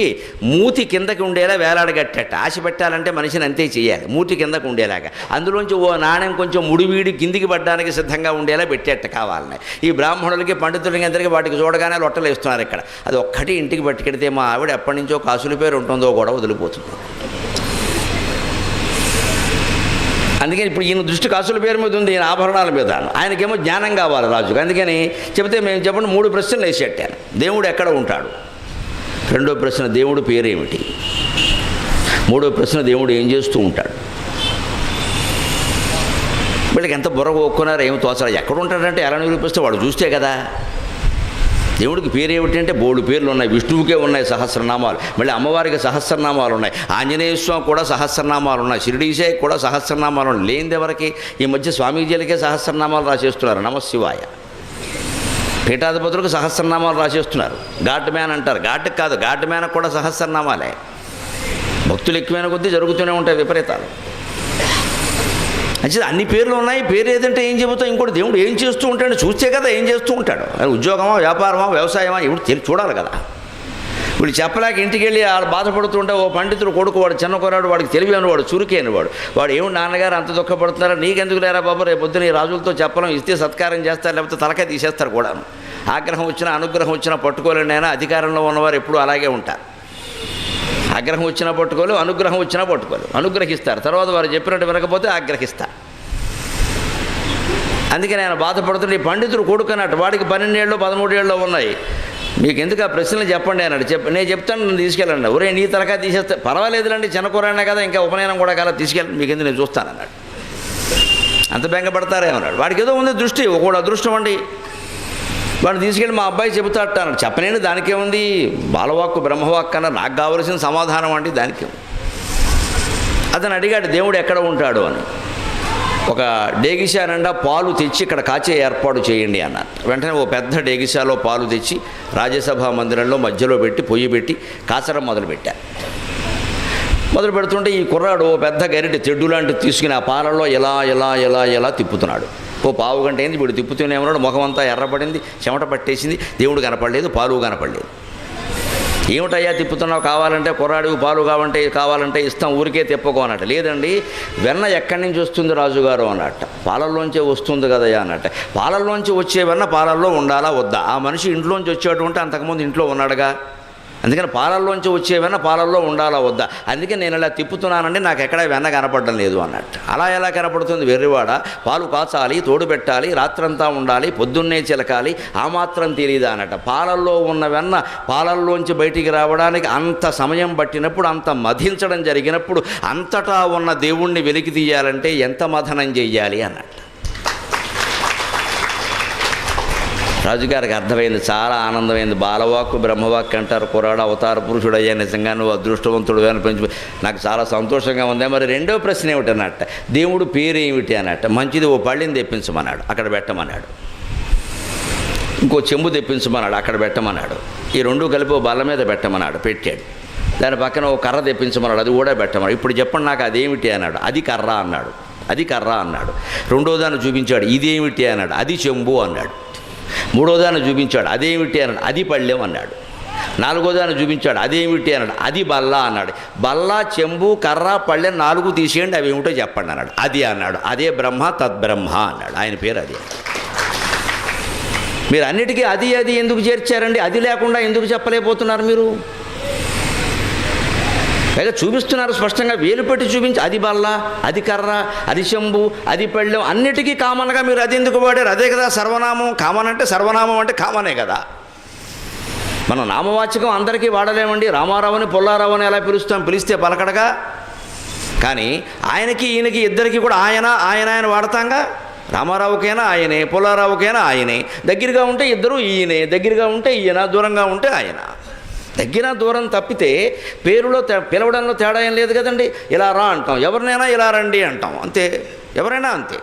మూతి కిందకి ఉండేలా వేలాడగట్టేట. ఆశ పెట్టాలంటే మనిషిని అంతే చేయాలి, మూతి కిందకు ఉండేలాగా. అందులోంచి ఓ నాణ్యం కొంచెం ముడివీడి కిందికి పడ్డానికి సిద్ధంగా ఉండేలా పెట్టేట కావాలని. ఈ బ్రాహ్మణులకి పండితులకి అందరికీ వాటికి చూడగానే లొట్టలు వేస్తున్నారు ఇక్కడ. అది ఒక్కటి ఇంటికి పట్టుకెడితే మా ఆవిడ ఎప్పటి నుంచో కాసుల పేరు ఉంటుందో కూడా వదిలిపోతుంది. అందుకని ఇప్పుడు ఈయన దృష్టి కాసుల పేరు మీద ఉంది, ఈయన ఆభరణాల మీద. ఆయనకేమో జ్ఞానం కావాలి రాజుకు. అందుకని చెబితే మేము చెప్పండి 3 ప్రశ్నలు వేసేట్టాను. దేవుడు ఎక్కడ ఉంటాడు, రెండో ప్రశ్న దేవుడు పేరేమిటి, మూడో ప్రశ్న దేవుడు ఏం చేస్తూ ఉంటాడు. వీళ్ళకి ఎంత బుర్ర కొక్కున్నారో ఏమి తోచాలి. ఎక్కడ ఉంటాడంటే ఎలా నిరూపిస్తే వాడు చూస్తే కదా. దేవుడికి పేరు ఏమిటి అంటే బోడు పేర్లు ఉన్నాయి. విష్ణువుకే ఉన్నాయి సహస్రనామాలు, మళ్ళీ అమ్మవారికి సహస్రనామాలు ఉన్నాయి, ఆంజనేయ స్వామి కూడా సహస్రనామాలు ఉన్నాయి, షిరిడీసే కూడా సహస్రనామాలు ఉన్నాయి. లేనిది ఎవరికి ఈ మధ్య స్వామీజీలకే సహస్రనామాలు రాసేస్తున్నారు. నమశివాయ. పీఠాధిపతులకు సహస్రనామాలు రాసేస్తున్నారు. ఘాట్ మ్యాన్ అంటారు, ఘాట్కి కాదు, ఘాట్ మ్యాన్కి కూడా సహస్రనామాలే. భక్తులు ఎక్కువైన కొద్దీ జరుగుతూనే ఉంటాయి విపరీతాలు. అంటే అన్ని పేర్లు ఉన్నాయి. పేరు ఏదంటే ఏం చెబుతాం. ఇంకోటి దేవుడు ఏం చేస్తూ ఉంటాడు చూస్తే కదా ఏం చేస్తూ ఉంటాడు. ఉద్యోగమా, వ్యాపారమా, వ్యవసాయమా, ఇప్పుడు చూడాలి కదా. వీళ్ళు చెప్పలేక ఇంటికి వెళ్ళి వాళ్ళు బాధపడుతుంటే ఓ పండితుడు కొడుకు, వాడు చిన్న కుర్రాడు, వాడికి తెలివి అనేవాడు, చురుకే అనేవాడు. వాడు ఏమి నాన్నగారు అంత దుఃఖపడుతున్నారా, నీకెందుకు లేరా బాబు, రేపు పొద్దున ఈ రాజులతో చెప్పడం, ఇస్తే సత్కారం చేస్తారు, లేకపోతే తలకాయ తీసేస్తారు కూడాను. ఆగ్రహం వచ్చినా అనుగ్రహం వచ్చినా పట్టుకోలేండి. అయినా అధికారంలో ఉన్నవారు ఎప్పుడూ అలాగే ఉంటారు. ఆగ్రహం వచ్చినా పట్టుకోలు, అనుగ్రహం వచ్చినా పట్టుకోలు. అనుగ్రహిస్తారు, తర్వాత వారు చెప్పినట్టు వినకపోతే ఆగ్రహిస్తారు. అందుకని ఆయన బాధపడుతుంటే ఈ పండితుడు కొడుకున్నట్టు వాడికి 12 ఏళ్ళు 13 ఏళ్ళు ఉన్నాయి. మీకు ఎందుకు ఆ ప్రశ్నలు చెప్పండి అన్నాడు. నేను చెప్తాను, నన్ను తీసుకెళ్ళండి. ఒరే నీ తరగా తీసేస్తే పర్వాలేదులండి, చిన్న కూరనే కదా, ఇంకా ఉపనయనం కూడా కాదు, తీసుకెళ్ళండి, మీకు ఎందుకు నేను చూస్తానన్నాడు. అంత బెంగపడతారేమన్నాడు. వాడికి ఏదో ఉంది దృష్టి, ఒకడు అదృష్టం అండి. వాడిని తీసుకెళ్ళి మా అబ్బాయి చెబుతాట అన్నాడు. చెప్పలేండి, దానికేముంది, బాలవాక్కు బ్రహ్మవాక్కు అన్న, నాకు కావలసిన సమాధానం అండి దానికి. అతను అడిగాడు దేవుడు ఎక్కడ ఉంటాడు అని. ఒక డేగిషా నిండా పాలు తెచ్చి ఇక్కడ కాచే ఏర్పాటు చేయండి అన్నారు. వెంటనే ఓ పెద్ద డేగిషాలో పాలు తెచ్చి రాజ్యసభ మందిరంలో మధ్యలో పెట్టి పొయ్యి పెట్టి కాచడం మొదలుపెట్టారు. మొదలు పెడుతుంటే ఈ కుర్రాడు ఓ పెద్ద గరిటె తెడ్డు లాంటివి తీసుకుని ఆ పాలల్లో ఎలా ఎలా ఎలా ఎలా తిప్పుతున్నాడు. ఓ పావు గంట అయింది, వీడు తిప్పుతూనే ఉన్నాడు. ముఖం అంతా ఎర్రపడింది, చెమట పట్టేసింది. దేవుడు కనపడలేదు, పాలు కనపడలేదు. ఏమిటయ్యా తిప్పుతున్నావు, కావాలంటే కుర్రాడికి పాలు కావాలంటే ఇస్తాం, ఊరికే తిప్పకో అన్నట్టు. లేదండి, వెన్న ఎక్కడి నుంచి వస్తుంది రాజుగారు అన్నట్ట. పాలల్లోంచే వస్తుంది కదయ్యా అన్నట్ట. పాలల్లోంచి వచ్చే వెన్న పాలల్లో ఉండాలా వద్దా? ఆ మనిషి ఇంట్లోంచి వచ్చేటువంటి అంతకుముందు ఇంట్లో ఉన్నాడుగా, అందుకని పాలల్లోంచి వచ్చే వెన్న పాలల్లో ఉండాలా వద్దా, అందుకే నేను ఇలా తిప్పుతున్నానండి, నాకు ఎక్కడ వెన్న కనపడడం లేదు అన్నట్టు. అలా ఎలా కనపడుతుంది వెర్రివాడ? పాలు కాచాలి, తోడు పెట్టాలి, రాత్రంతా ఉండాలి, పొద్దున్నే చిలకాలి, ఆ మాత్రం తెలియదా అన్నట్టు. పాలల్లో ఉన్న వెన్న పాలల్లోంచి బయటికి రావడానికి అంత సమయం పట్టినప్పుడు, అంత మధించడం జరిగినప్పుడు, అంతటా ఉన్న దేవుణ్ణి వెలికి తీయాలంటే ఎంత మథనం చెయ్యాలి అన్నట్టు. రాజుగారికి అర్థమైంది, చాలా ఆనందమైంది. బాలవాక్కు బ్రహ్మవాక్కు అంటారు, కురాడు అవతార పురుషుడు అయ్యా, నిజంగా నువ్వు అదృష్టవంతుడు అనిపించి నాకు చాలా సంతోషంగా ఉంది. మరి రెండో ప్రశ్న ఏమిటన్నట్ట, దేవుడు పేరు ఏమిటి అన్నట్ట. మంచిది, ఓ పళ్ళిని తెప్పించమన్నాడు, అక్కడ పెట్టమన్నాడు. ఇంకో చెంబు తెప్పించమన్నాడు, అక్కడ పెట్టమన్నాడు. ఈ రెండు కలిపి ఓ బల్ల మీద పెట్టమన్నాడు, పెట్టాడు. దాని పక్కన ఓ కర్ర తెప్పించమన్నాడు, అది కూడా పెట్టమన్నాడు. ఇప్పుడు చెప్పండి నాకు అదేమిటి అన్నాడు. అది కర్ర అన్నాడు. అది కర్ర అన్నాడు. రెండో దాన్ని చూపించాడు, ఇదేమిటి అన్నాడు. అది చెంబు అన్నాడు. మూడో దాన్ని చూపించాడు, అదేమిటి అన్నాడు. అది పళ్ళెం అన్నాడు. నాలుగో దాన్ని చూపించాడు, అదేమిటి అన్నాడు. అది బల్ల అన్నాడు. బల్ల, చెంబు, కర్ర, పళ్ళెం 4 తీసేయండి, అవి ఏమిటో చెప్పండి అన్నాడు. అది అన్నాడు. అదే బ్రహ్మ, తద్బ్రహ్మ అన్నాడు. ఆయన పేరు అది. మీరు అన్నిటికీ అది అది ఎందుకు చేర్చారండి? అది లేకుండా ఎందుకు చెప్పలేకపోతున్నారు మీరు? పైగా చూపిస్తున్నారు స్పష్టంగా, వేలు పెట్టి చూపించి అది బల్ల, అది కర్ర, అది చెంబు, అది పళ్ళెం, అన్నిటికీ కామన్గా మీరు అది ఎందుకు వాడారు? అదే కదా సర్వనామం. కామన్ అంటే సర్వనామం అంటే కామనే కదా. మనం నామవాచకం అందరికీ వాడలేమండి. రామారావుని పుల్లారావు అని ఎలా పిలుస్తాం? పిలిస్తే పలకడగా. కానీ ఆయనకి ఈయనకి ఇద్దరికి కూడా ఆయన ఆయన ఆయన వాడతాంగా. రామారావుకైనా ఆయనే, పుల్లారావుకైనా ఆయనే. దగ్గరగా ఉంటే ఇద్దరు ఈయనే, దగ్గరగా ఉంటే ఈయన, దూరంగా ఉంటే ఆయన. దగ్గర దూరం తప్పితే పేరులో పిలవడంలో తేడా ఏం లేదు కదండి. ఇలా రా అంటాం, ఎవరినైనా ఇలా రండి అంటాం, అంతే. ఎవరైనా అంతే.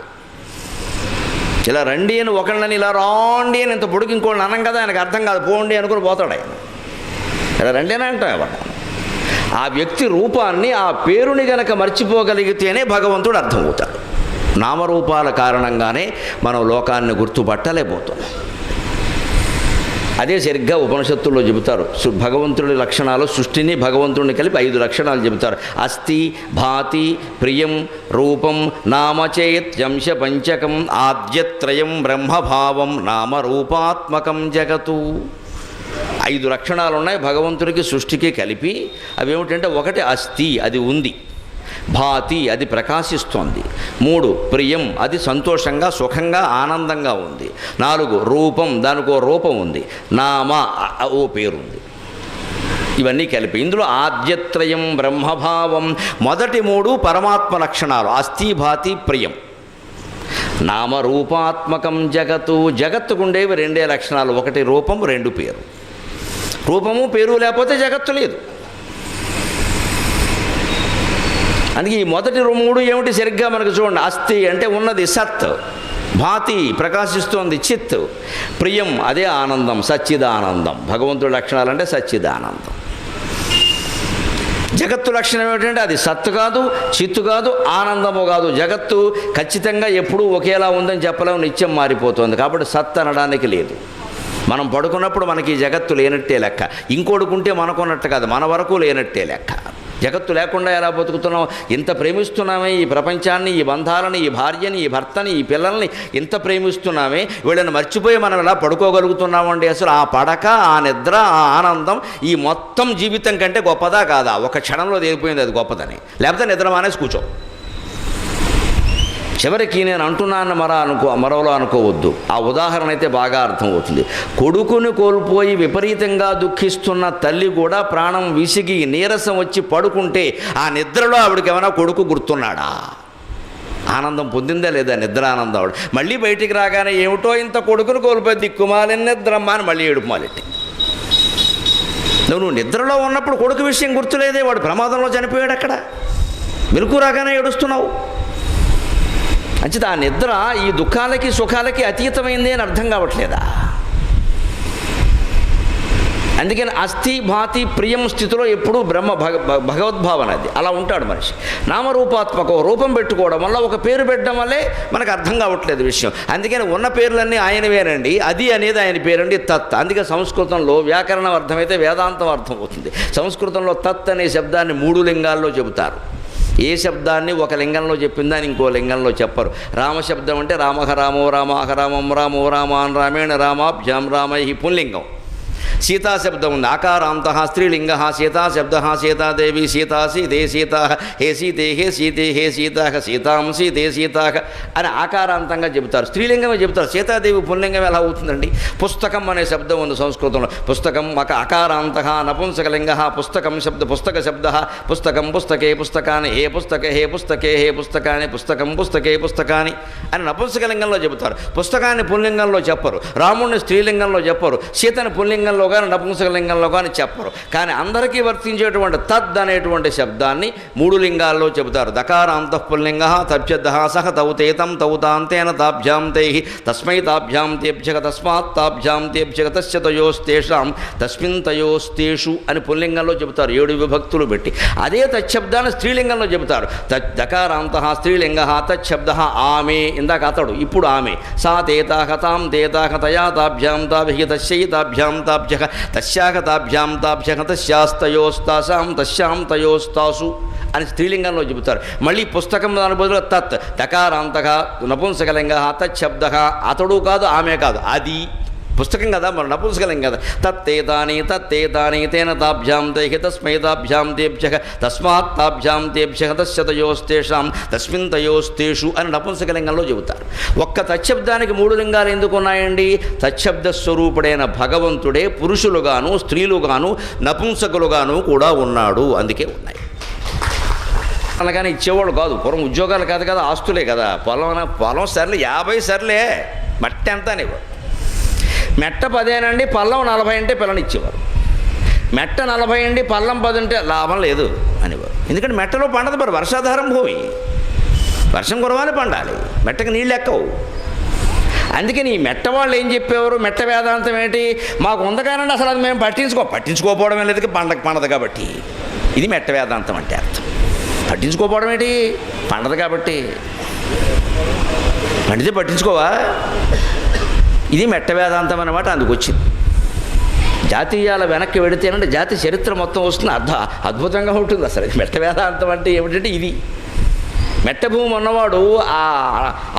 ఇలా రండి అని ఒకళ్ళని, ఇలా రాండి అని ఇంత పొడుగు ఇంకోళ్ళని అనం కదా, ఆయనకు అర్థం కాదు, పోండి అనుకుని పోతాడు ఆయన. ఇలా రండి అని అంటాం ఎవరు. ఆ వ్యక్తి రూపాన్ని, ఆ పేరుని గనక మర్చిపోగలిగితేనే భగవంతుడు అర్థమవుతాడు. నామరూపాల కారణంగానే మనం లోకాన్ని గుర్తుపట్టలేకపోతున్నాం. అదే సరిగ్గా ఉపనిషత్తుల్లో చెబుతారు. భగవంతుడి లక్షణాలు, సృష్టిని భగవంతుడిని కలిపి 5 లక్షణాలు చెబుతారు. అస్థి, భాతి, ప్రియం, రూపం, నామచేత్యంశ పంచకం, ఆద్యత్రయం బ్రహ్మభావం, నామరూపాత్మకం జగతు. 5 లక్షణాలు ఉన్నాయి భగవంతుడికి, సృష్టికి కలిపి. అవేమిటంటే, 1 అస్థి, అది ఉంది. భాతి, అది ప్రకాశిస్తోంది. 3 ప్రియం, అది సంతోషంగా, సుఖంగా, ఆనందంగా ఉంది. 4 రూపం, దానికో రూపం ఉంది. నామ, ఓ పేరుంది. ఇవన్నీ కలిపి ఇందులో ఆద్యత్రయం బ్రహ్మభావం. మొదటి 3 పరమాత్మ లక్షణాలు, అస్థి, భాతి, ప్రియం. నామరూపాత్మకం జగత్తు. జగత్తుకుండేవి 2 లక్షణాలు, 1 రూపం, 2 పేరు. రూపము పేరు లేకపోతే జగత్తు లేదు. అందుకే ఈ మొదటి 3 ఏమిటి సరిగ్గా మనకు చూడండి. అస్థి అంటే ఉన్నది, సత్. భాతి, ప్రకాశిస్తోంది, చిత్. ప్రియం, అదే ఆనందం, సచ్చిదానందం. భగవంతుడి లక్షణాలంటే సచ్చిదానందం. జగత్తు లక్షణం ఏమిటంటే, అది సత్తు కాదు, చిత్తు కాదు, ఆనందము కాదు. జగత్తు ఖచ్చితంగా ఎప్పుడూ ఒకేలా ఉందని చెప్పలేము, నిత్యం మారిపోతుంది. కాబట్టి సత్ అనడానికి లేదు. మనం పడుకున్నప్పుడు మనకి ఈ జగత్తు లేనట్టే లెక్క. ఇంకొడుకుంటే మనకున్నట్టు కాదు, మన వరకు లేనట్టే లెక్క. జగత్తు లేకుండా ఎలా బతుకుతున్నాం? ఇంత ప్రేమిస్తున్నామే ఈ ప్రపంచాన్ని, ఈ బంధాలని, ఈ భార్యని, ఈ భర్తని, ఈ పిల్లల్ని ఇంత ప్రేమిస్తున్నామే, వీళ్ళని మర్చిపోయి మనం ఎలా పడుకోగలుగుతున్నామండి? అసలు ఆ పడక, ఆ నిద్ర, ఆ ఆనందం ఈ మొత్తం జీవితం కంటే గొప్పదా కాదా? ఒక క్షణంలో తేలిపోయింది అది గొప్పదని. లేకపోతే నిద్ర మానేసి కూర్చో. చివరికి నేను అంటున్నాను మరోలో అనుకోవద్దు. ఆ ఉదాహరణ అయితే బాగా అర్థమవుతుంది. కొడుకుని కోల్పోయి విపరీతంగా దుఃఖిస్తున్న తల్లి కూడా ప్రాణం విసిగి నీరసం వచ్చి పడుకుంటే ఆ నిద్రలో ఆవిడకి ఏమైనా కొడుకు గుర్తున్నాడా? ఆనందం పొందిందా లేదా? నిద్ర ఆనందం. ఆవిడ మళ్ళీ బయటికి రాగానే ఏమిటో ఇంత కొడుకుని కోల్పోయి దిక్కుమాలిన నిద్రమ్మ అని మళ్ళీ ఏడుపుమాలెట్టి. నువ్వు నిద్రలో ఉన్నప్పుడు కొడుకు విషయం గుర్తులేదే, వాడు ప్రమాదంలో చనిపోయాడు. అక్కడ మెలకు రాగానే ఏడుస్తున్నావు. అంచేత ఆ నిద్ర ఈ దుఃఖాలకి సుఖాలకి అతీతమైంది అని అర్థం కావట్లేదా? అందుకని అస్థి, భాతి, ప్రియం స్థితిలో ఎప్పుడూ బ్రహ్మ భగవద్భావన, అది అలా ఉంటాడు మనిషి. నామరూపాత్మక రూపం పెట్టుకోవడం వల్ల, ఒక పేరు పెట్టడం వల్లే మనకు అర్థం కావట్లేదు విషయం. అందుకని ఉన్న పేర్లన్నీ ఆయనవేనండి. అది అనేది ఆయన పేరండి, తత్. అందుకే సంస్కృతంలో వ్యాకరణం అర్థమైతే వేదాంతం అర్థం అవుతుంది. సంస్కృతంలో తత్ అనే శబ్దాన్ని 3 లింగాల్లో చెబుతారు. ఏ శబ్దాన్ని ఒక లింగంలో చెప్పిందని ఇంకో లింగంలో చెప్పరు. రామశబ్దం అంటే రామహ రామో రామాహ రామం రామో రామాన్ రామేణ రామాభ్యాం రామై పుల్లింగం. సీతాశబ్దం ఉంది, ఆకారాంత స్త్రీలింగ సీతాశబ్ద సీతాదేవి సీతాసి దే సీతా హే సీతే హే సీతే హే సీతాక సీతాంసి దే సీతాక అని ఆకారాంతంగా చెబుతారు. స్త్రీలింగమే చెబుతారు. సీతాదేవి పుల్లింగం ఎలా అవుతుందండి? పుస్తకం అనే శబ్దం ఉంది సంస్కృతంలో. పుస్తకం ఆకారాంత నపుంసకలింగ పుస్తకం శబ్ద పుస్తక శబ్ద పుస్తకం పుస్తకే పుస్తకాన్ని హే పుస్తకే హే పుస్తకే హే పుస్తకాన్ని పుస్తకం పుస్తకే పుస్తకాన్ని అని నపుంసకలింగంలో చెబుతారు. పుస్తకాన్ని పుల్లింగంలో చెప్పరు, రాముడిని స్త్రీలింగంలో చెప్పరు, సీతని పుల్లింగంలో కానీ నపుంసకలింగంలో కానీ చెప్పరు. కానీ అందరికీ వర్తించేటువంటి తద్ అనేటువంటి శబ్దాన్ని 3 లింగాల్లో చెబుతారు. దకారాంత పుల్లింగ తబ్జద్ద సహ తౌతేతం తౌతాంతేన తాభ్యాం తై తస్మై తాభ్యాం తేభ్యక తస్మాత్ తాభ్యాం తేభ్యక తస్య తయోస్తేషాం తస్మిన్ తయోస్తేషు అని పుల్లింగంలో చెబుతారు 7 విభక్తులు పెట్టి. అదే తచ్చబ్దాన్ని స్త్రీలింగంలో చెబుతారు. దకారాంత స్త్రీలింగ తచ్చబ్ద ఆమె, ఇందాక అతడు, ఇప్పుడు ఆమె. సా తేతాహ తాం తేతాహ తయా తాభ్యాం తాభ్య తస్యై తాభ్యాం తాభ్య తస్యాహ తాభ్యాం తాభ్య తస్యాస్తయోస్తాసాం తస్యాం తయోస్తాసు అని స్త్రీలింగంలో చెబుతారు. మళ్ళీ పుస్తకం దాని బదులు తత్ దకారాంతక నపుంసకలింగ తచ్చబ్ద, అతడు కాదు ఆమె కాదు, అది పుస్తకం కదా, మరి నపుంసకలింగం కదా. తత్తేతాని తేన తాభ్యాం తై తస్మై తాభ్యాం తేభ్య తస్మాత్ తాభ్యాం తేభ్య తస్య తయోస్తేషాం తస్మిన్ తయోస్తేషు అని నపుంసకలింగంలో చెబుతారు. ఒక్క తచ్చబ్దానికి 3 లింగాలు ఎందుకు ఉన్నాయండి? తచ్చబ్ద స్వరూపుడైన భగవంతుడే పురుషులుగాను స్త్రీలుగాను నపుంసకులుగాను కూడా ఉన్నాడు, అందుకే ఉన్నాయి. అనగానే ఇచ్చేవాడు కాదు, పూర్వం ఉద్యోగాలు కాదు కదా, ఆస్తులే కదా. పొలం సర్లే 50 సర్లే, మట్టి ఎంత అనేవారు. మెట్ట 10 అండి, పల్లం 40 అంటే పిల్లనిచ్చేవారు. మెట్ట 40 అండి, పల్లం 10 అంటే లాభం లేదు అనేవారు. ఎందుకంటే మెట్టలో పండదు, మరి వర్షాధారం భూమి, వర్షం కురవాలి పండాలి, మెట్టకి నీళ్ళు ఎక్కవు. అందుకని ఈ మెట్ట వాళ్ళు ఏం చెప్పేవారు? మెట్ట వేదాంతం ఏంటి? మాకు ఉందగానండి, అసలు అది మేము పట్టించుకోపోవడం లేదు, పండదు కాబట్టి. ఇది మెట్ట వేదాంతం అంటే అర్థం. పట్టించుకోపోవడం ఏంటి? పండదు కాబట్టి. పండితే పట్టించుకోవా? ఇది మెట్ట వేదాంతం అన్నమాట. అందుకు వచ్చింది. జాతీయాల వెనక్కి వెడితేనంటే జాతి చరిత్ర మొత్తం వస్తుంది, అద్భుతంగా ఉంటుంది. అసలు మెట్ట వేదాంతం అంటే ఏమిటంటే ఇది. మెట్ట భూమి ఉన్నవాడు ఆ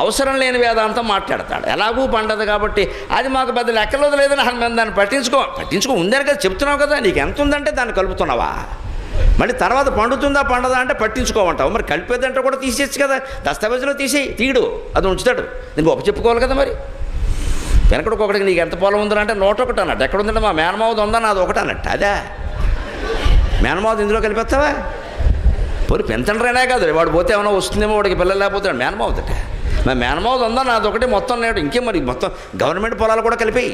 అవసరం లేని వేదాంతం మాట్లాడతాడు. ఎలాగూ పండదు కాబట్టి అది మాకు పెద్ద లెక్కలో లేదని మేము దాన్ని పట్టించుకో ఉందని కదా చెప్తున్నావు కదా. నీకు ఎంత ఉందంటే దాన్ని కలుపుతున్నావా? మళ్ళీ తర్వాత పండుతుందా పండదా అంటే పట్టించుకోమంటావు. మరి కలిపేదంటే కూడా తీసేయచ్చు కదా, దస్తావేజులో తీయడు, అది ఉంచుతాడు. నేను గొప్ప చెప్పుకోవాలి కదా. మరి వెనకడికి ఒకటికి నీకు ఎంత పొలం ఉందని అంటే 101 అన్నట్టు. ఎక్కడ ఉందంటే మా మేనమావది ఉందని అది 1 అన్నట్టు. అదే మేనమావది ఇందులో కలిపేస్తావా? పోనీ పెంచండ్రైనా కాదు, వాడు పోతే ఏమైనా వస్తుందేమో, వాడికి పిల్లలు లేకపోతే మేనమావదట. మా మేనమావది ఉందని అది ఒకటి మొత్తం నేడు. ఇంకేం మరి మొత్తం గవర్నమెంట్ పొలాలు కూడా కలిపి.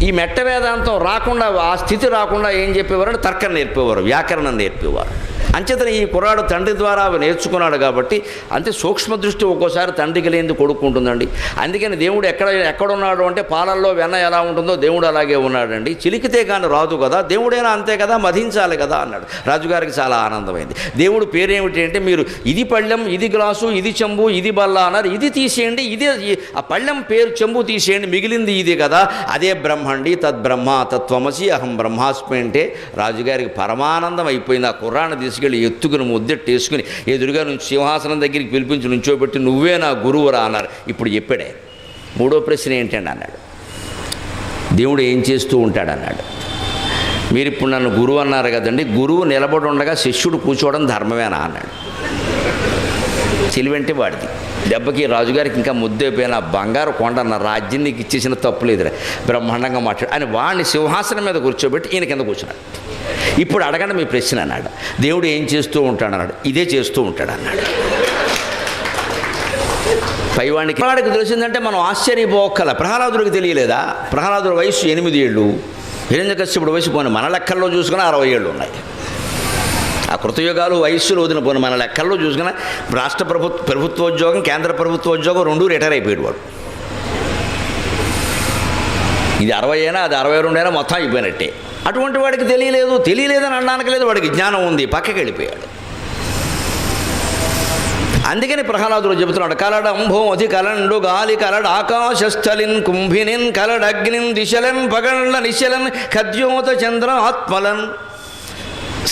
ఈ మెట్ట వేదాంతం రాకుండా, ఆ స్థితి రాకుండా ఏం చెప్పేవారు అంటే తర్కం నేర్పేవారు, వ్యాకరణం నేర్పేవారు. అంచేతన ఈ కుర్రాడు తండ్రి ద్వారా అవి నేర్చుకున్నాడు కాబట్టి అంతే సూక్ష్మ దృష్టి ఒక్కోసారి తండ్రికి లేనిది కొడుకుంటుందండి. అందుకని దేవుడు ఎక్కడున్నాడు అంటే పాలల్లో వెన్న ఎలా ఉంటుందో దేవుడు అలాగే ఉన్నాడండి. చిలికితే కానీ రాదు కదా, దేవుడైనా అంతే కదా, మధించాలి కదా అన్నాడు. రాజుగారికి చాలా ఆనందమైంది. దేవుడు పేరేమిటి అంటే, మీరు ఇది పళ్ళెం, ఇది గ్లాసు, ఇది చెంబు, ఇది బల్ల అన్నారు. ఇది తీసేయండి, ఇదే ఆ పళ్ళెం పేరు చెంబు తీసేయండి, మిగిలింది ఇది కదా, అదే బ్రహ్మండి. తద్బ్రహ్మ తత్వమసి అహం బ్రహ్మాస్మి అంటే రాజుగారికి పరమానందం అయిపోయింది. ఆ కుర్రాన్ని తీసుకెళ్ళి ఎత్తుకుని ముద్దెట్టేసుకుని ఎదురుగా నుంచి సింహాసనం దగ్గరికి పిలిపించి నుంచోబెట్టి నువ్వే నా గురువురా అన్నారు. ఇప్పుడు చెప్పాడే. 3వ ప్రశ్న ఏంటండి అన్నాడు. దేవుడు ఏం చేస్తూ ఉంటాడన్నాడు. మీరు ఇప్పుడు నన్ను గురువు అన్నారు కదండి, గురువు నిలబడి ఉండగా శిష్యుడు కూర్చోవడం ధర్మమేనా అన్నాడు. తెలివంటే వాడిది. దెబ్బకి రాజుగారికి ఇంకా ముద్దైపోయిన బంగారు కొండ అన్న రాజ్యం నీకు ఇచ్చేసిన తప్పు లేదురా, బ్రహ్మాండంగా మాట్లాడు అని వాడిని సింహాసనం మీద కూర్చోబెట్టి ఈయన కింద కూర్చున్నాడు. ఇప్పుడు అడగండి మీ ప్రశ్న అన్నాడు. దేవుడు ఏం చేస్తూ ఉంటాడన్నాడు. ఇదే చేస్తూ ఉంటాడన్నాడు. పైవాడికి తెలిసిందంటే మనం ఆశ్చర్యపోకల. ప్రహ్లాదుడికి తెలియలేదా? ప్రహ్లాదుడి వయసు 8 ఏళ్ళు, హిరణ్యకశ్యపుడు వయసు పోయిన మన లెక్కల్లో చూసుకుని 60 ఏళ్ళు ఉన్నాయి. ఆ కృతయుగాలు వయస్సులో వదిన పోయిన మన లెక్కల్లో చూసుకుని రాష్ట్ర ప్రభుత్వోద్యోగం, కేంద్ర ప్రభుత్వోద్యోగం 2 రిటైర్ అయిపోయాడు వాడు. ఇది 60 అయినా అది 62 అయినా మొత్తం అయిపోయినట్టే. అటువంటి వాడికి తెలియలేదని అనడానికి లేదు, వాడికి జ్ఞానం ఉంది, పక్కకి వెళ్ళిపోయాడు. అందుకని ప్రహ్లాదుడు చెబుతున్నాడు, కలడంభోధి కలండు గాలి కలడ ఆకాశస్థలిన్ కుంభినిన్ కలడగ్నిన్ దిశలన్ పగళ్ళ నిశలన్ ఖద్యోత చంద్ర ఆత్మలన్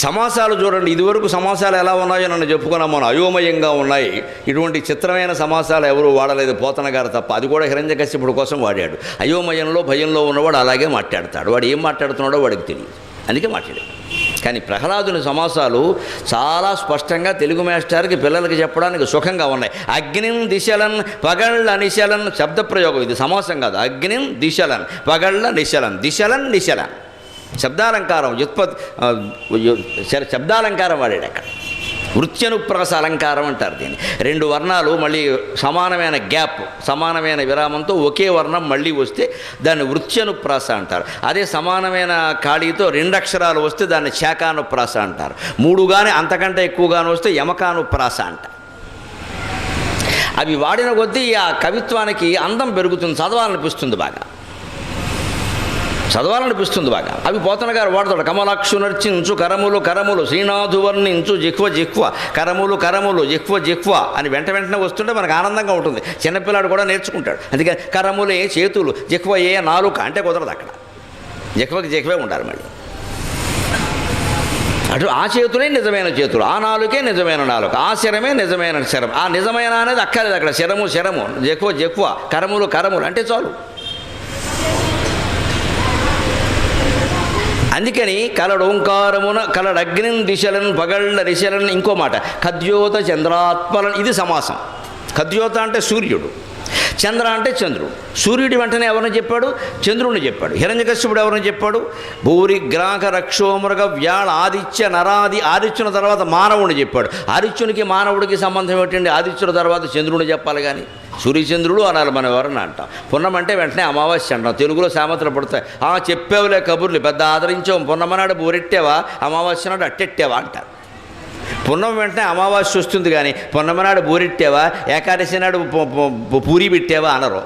సమాసాలు చూడండి, ఇదివరకు సమాసాలు ఎలా ఉన్నాయో నన్ను చెప్పుకున్నాం మనం, అయోమయంగా ఉన్నాయి. ఇటువంటి చిత్రమైన సమాసాలు ఎవరు వాడలేదు, పోతన గారు తప్ప. అది కూడా హిరణ్యకశ్యపుడు కోసం వాడాడు. అయోమయంలో భయంలో ఉన్నవాడు అలాగే మాట్లాడతాడు, వాడు ఏం మాట్లాడుతున్నాడో వాడికి తెలియదు, అందుకే మాట్లాడాడు. కానీ ప్రహ్లాదుని సమాసాలు చాలా స్పష్టంగా తెలుగు మాస్టర్కి పిల్లలకి చెప్పడానికి సుఖంగా ఉన్నాయి. అగ్నిం దిశలన్ పగళ్ళ నిశలన్ శబ్దప్రయోగం, ఇది సమాసం కాదు. అగ్నిం దిశలన్ పగళ్ళ నిశలన్, దిశలన్ నిశలన్ శబ్దాలంకారం, శబ్దాలంకారం వాడాడు అక్కడ. వృత్యనుప్రాస అలంకారం అంటారు దీన్ని. రెండు వర్ణాలు మళ్ళీ సమానమైన గ్యాప్, సమానమైన విరామంతో ఒకే వర్ణం మళ్ళీ వస్తే దాన్ని వృత్యనుప్రాస అంటారు. అదే సమానమైన ఖాళీతో రెండు అక్షరాలు వస్తే దాన్ని శాఖానుప్రాస అంటారు. మూడు కానీ అంతకంటే ఎక్కువగాను వస్తే యమకానుప్రాస అంటారు. అవి వాడిన కొద్దీ ఆ కవిత్వానికి అందం పెరుగుతుంది, చదవాలనిపిస్తుంది బాగా. అవి పోతన గారు వాడతాడు. కమలాక్షు నర్చించు కరములు కరములు శ్రీనాథు వర్ణించు జిహ్వ జిహ్వ, కరములు కరములు జిహ్వ జిహ్వ అని వెంటనే వస్తుంటే మనకు ఆనందంగా ఉంటుంది. చిన్నపిల్లాడు కూడా నేర్చుకుంటాడు. అందుకని కరములే చేతులు, జిహ్వ ఏ నాలుక అంటే కుదరదు అక్కడ, జిహ్వకి జిహ్వే ఉండాలి మళ్ళీ. అటు ఆ చేతులే నిజమైన చేతులు, ఆ నాలుకే నిజమైన నాలుక, ఆ శరమే నిజమైన శరం. ఆ నిజమైన అనేది అక్కర్లేదు అక్కడ, శరము శరము, జిహ్వ జిహ్వ, కరములు కరములు అంటే చాలు. అందుకని కలడోంకారమున కలడగ్నిం దిశలన్ పగళ్ళ రిశలన్. ఇంకో మాట ఖద్యోత చంద్రాత్మలన్, ఇది సమాసం. ఖద్యోత అంటే సూర్యుడు, చంద్ర అంటే చంద్రుడు. సూర్యుడి వెంటనే ఎవరిని చెప్పాడు? చంద్రుడిని చెప్పాడు. హిరణ్యకశ్యపుడు ఎవరిని చెప్పాడు? భూరి గ్రాహ రక్షోమృగ వ్యాళ ఆదిత్య నరాది. ఆదిత్యుని తర్వాత మానవుడిని చెప్పాడు. ఆదిత్యునికి మానవుడికి సంబంధం ఏమిటండి? ఆదిత్యుల తర్వాత చంద్రుడిని చెప్పాలి కానీ సూర్యచంద్రుడు అనాలి మనం ఎవరన్నా అంటాం. పున్నమంటే వెంటనే అమావాస్య అంటాం. తెలుగులో సామెతలు పడతాయి. చెప్పేవులే కబుర్లు, పెద్ద ఆదరించాం. పున్నమనాడు బూరెట్టావా, అమావాస్య నాడు అట్టెట్టావా అంటారు. పున్నమ వెంటనే అమావాస్య వస్తుంది కానీ పున్నమనాడు బూరెట్టావా, ఏకాదశి నాడు పూరి పెట్టావా అనరు.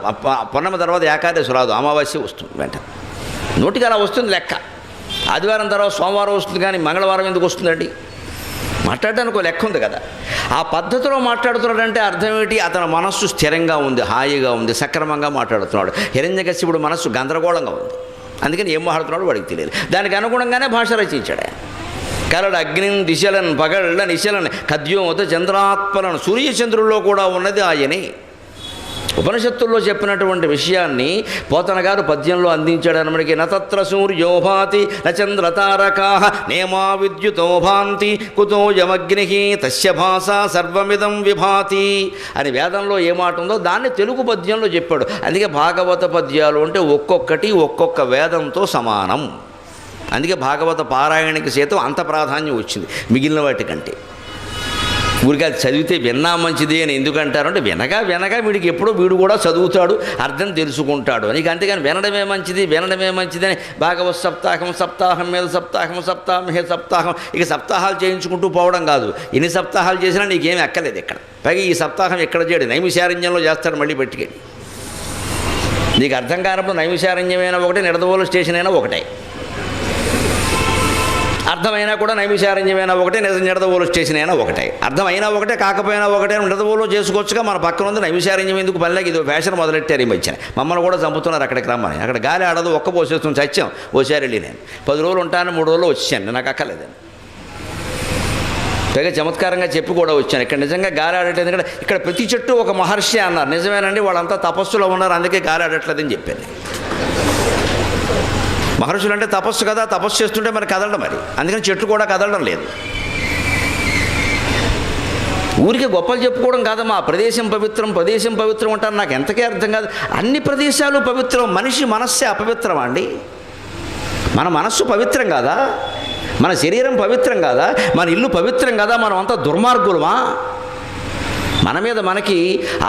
పున్నమ తర్వాత ఏకాదశి రాదు, అమావాస్య వస్తుంది వెంటనే. నోటికి అలా వస్తుంది లెక్క. ఆదివారం తర్వాత సోమవారం వస్తుంది కానీ మంగళవారం ఎందుకు వస్తుందండి? మాట్లాడడానికి ఒక లెక్క ఉంది కదా. ఆ పద్ధతిలో మాట్లాడుతున్నాడంటే అర్థం ఏంటి? అతని మనస్సు స్థిరంగా ఉంది, హాయిగా ఉంది, సక్రమంగా మాట్లాడుతున్నాడు. హిరణ్యకశ్యపుడు మనస్సు గందరగోళంగా ఉంది, అందుకని ఏం మాట్లాడుతున్నాడు వాడికి తెలియదు. దానికి అనుగుణంగానే భాష రచించాడు. కలడ అగ్నిం దిశలన్ పగళ్ళ నిశలన్ ఖద్యోత చంద్రాత్మలను. సూర్యచంద్రుల్లో కూడా ఉన్నది ఆయనే. ఉపనిషత్తుల్లో చెప్పినటువంటి విషయాన్ని పోతన గారు పద్యంలో అందించాడు. మనకి నతత్ర సూర్యోభాతి నచంద్రతారకా నేమా విద్యుతో భాంతి కుతో యమగ్ని తస్య భాష సర్వమిదం విభాతి అని వేదంలో ఏ మాట ఉందో దాన్ని తెలుగు పద్యంలో చెప్పాడు. అందుకే భాగవత పద్యాలు అంటే ఒక్కొక్కటి ఒక్కొక్క వేదంతో సమానం. అందుకే భాగవత పారాయణకి సైతం అంత ప్రాధాన్యం వచ్చింది మిగిలిన వాటికంటే. ఊరికి అది చదివితే విన్నా మంచిది అని ఎందుకంటారు అంటే వినగా వీడికి ఎప్పుడో వీడు కూడా చదువుతాడు, అర్థం తెలుసుకుంటాడు అని. అంతేగాని వినడమే మంచిది అని భాగవత సప్తాహం మీద సప్తాహం మీద సప్తాహం, ఇక సప్తాహాలు చేయించుకుంటూ పోవడం కాదు. ఎన్ని సప్తాహాలు చేసినా నీకేమీ ఎక్కలేదు ఇక్కడ. పైగా ఈ సప్తాహం ఎక్కడ చేయడు, నైమిషారణ్యంలో చేస్తాడు మళ్ళీ పెట్టుకెళ్ళి. నీకు అర్థం కానప్పుడు నైమిషారణ్యమైనా ఒకటే, నిడదవోలు స్టేషన్ అయినా ఒకటే. అర్థమైనా కూడా నైమిషారణ్యమైనా ఒకటే, నిడదవోలు స్టేషన్ అయినా ఒకటే. అర్థమైనా ఒకటే, కాకపోయినా ఒకటే. నిడదవోలు చేసుకోవచ్చుగా, మన పక్కన ఉంది నైమిషారణ్యం ఎందుకు పనిలాగా ఇది ఫ్యాషన్ మొదలెట్టారు ఈ మధ్యన. మమ్మల్ని కూడా చంపుతున్నారు అక్కడికి రమ్మని. అక్కడ గాలి ఆడదు, ఒక్క పోసేస్తుంది, చచ్చాం. ఓసారి వెళ్ళి నేను 10 రోజులు ఉంటాను, 3 రోజులు వచ్చాను, నాకు అక్కర్లేదని. పైగా చమత్కారంగా చెప్పి కూడా వచ్చాను. ఇక్కడ నిజంగా గాలి ఆడట్లేదు, ఎందుకంటే ఇక్కడ ప్రతి చెట్టు ఒక మహర్షి అన్నారు. నిజమేనండి, వాళ్ళంతా తపస్సులో ఉన్నారు, అందుకే గాలి ఆడట్లేదని చెప్పాను. మహర్షులు అంటే తపస్సు కదా, తపస్సు చేస్తుంటే మరి కదలడం, మరి అందుకని చెట్లు కూడా కదలడం లేదు. ఊరికి గొప్పలు చెప్పుకోవడం కాదమ్మా. ప్రదేశం పవిత్రం అంటారు. నాకు ఎంతకే అర్థం కాదు. అన్ని ప్రదేశాలు పవిత్రం, మనిషి మనస్సే అపవిత్రం అండి. మన మనస్సు పవిత్రం కాదా? మన శరీరం పవిత్రం కాదా? మన ఇల్లు పవిత్రం కాదా? మనం అంతా దుర్మార్గులమా? మన మీద మనకి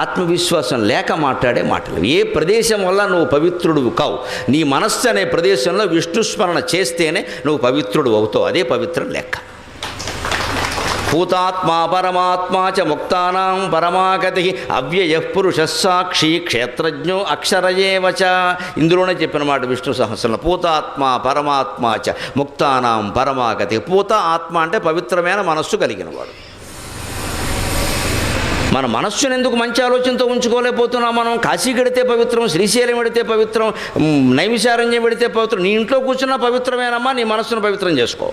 ఆత్మవిశ్వాసం లేక మాట్లాడే మాటలు. ఏ ప్రదేశం వల్ల నువ్వు పవిత్రుడు కావు. నీ మనస్సు అనే ప్రదేశంలో విష్ణుస్మరణ చేస్తేనే నువ్వు పవిత్రుడు అవుతావు. అదే పవిత్రం లెక్క. భూతాత్మా పరమాత్మా చ ముక్తానాం పరమాగతి అవ్యయ పురుష సాక్షి క్షేత్రజ్ఞో అక్షరయేవచ. ఇందులోనే చెప్పిన మాట విష్ణు సహస్రంలో. భూతాత్మా పరమాత్మా చ ముక్తానాం పరమాగతి. భూత ఆత్మ అంటే పవిత్రమైన మనస్సు కలిగిన వాడు. మన మనస్సును ఎందుకు మంచి ఆలోచనతో ఉంచుకోలేకపోతున్నాం మనం? కాశీ గడితే పవిత్రం, శ్రీశైలం పెడితే పవిత్రం, నైమిషారణ్యం పెడితే పవిత్రం. నీ ఇంట్లో కూర్చున్నా పవిత్రమేనమ్మా, నీ మనస్సును పవిత్రం చేసుకో.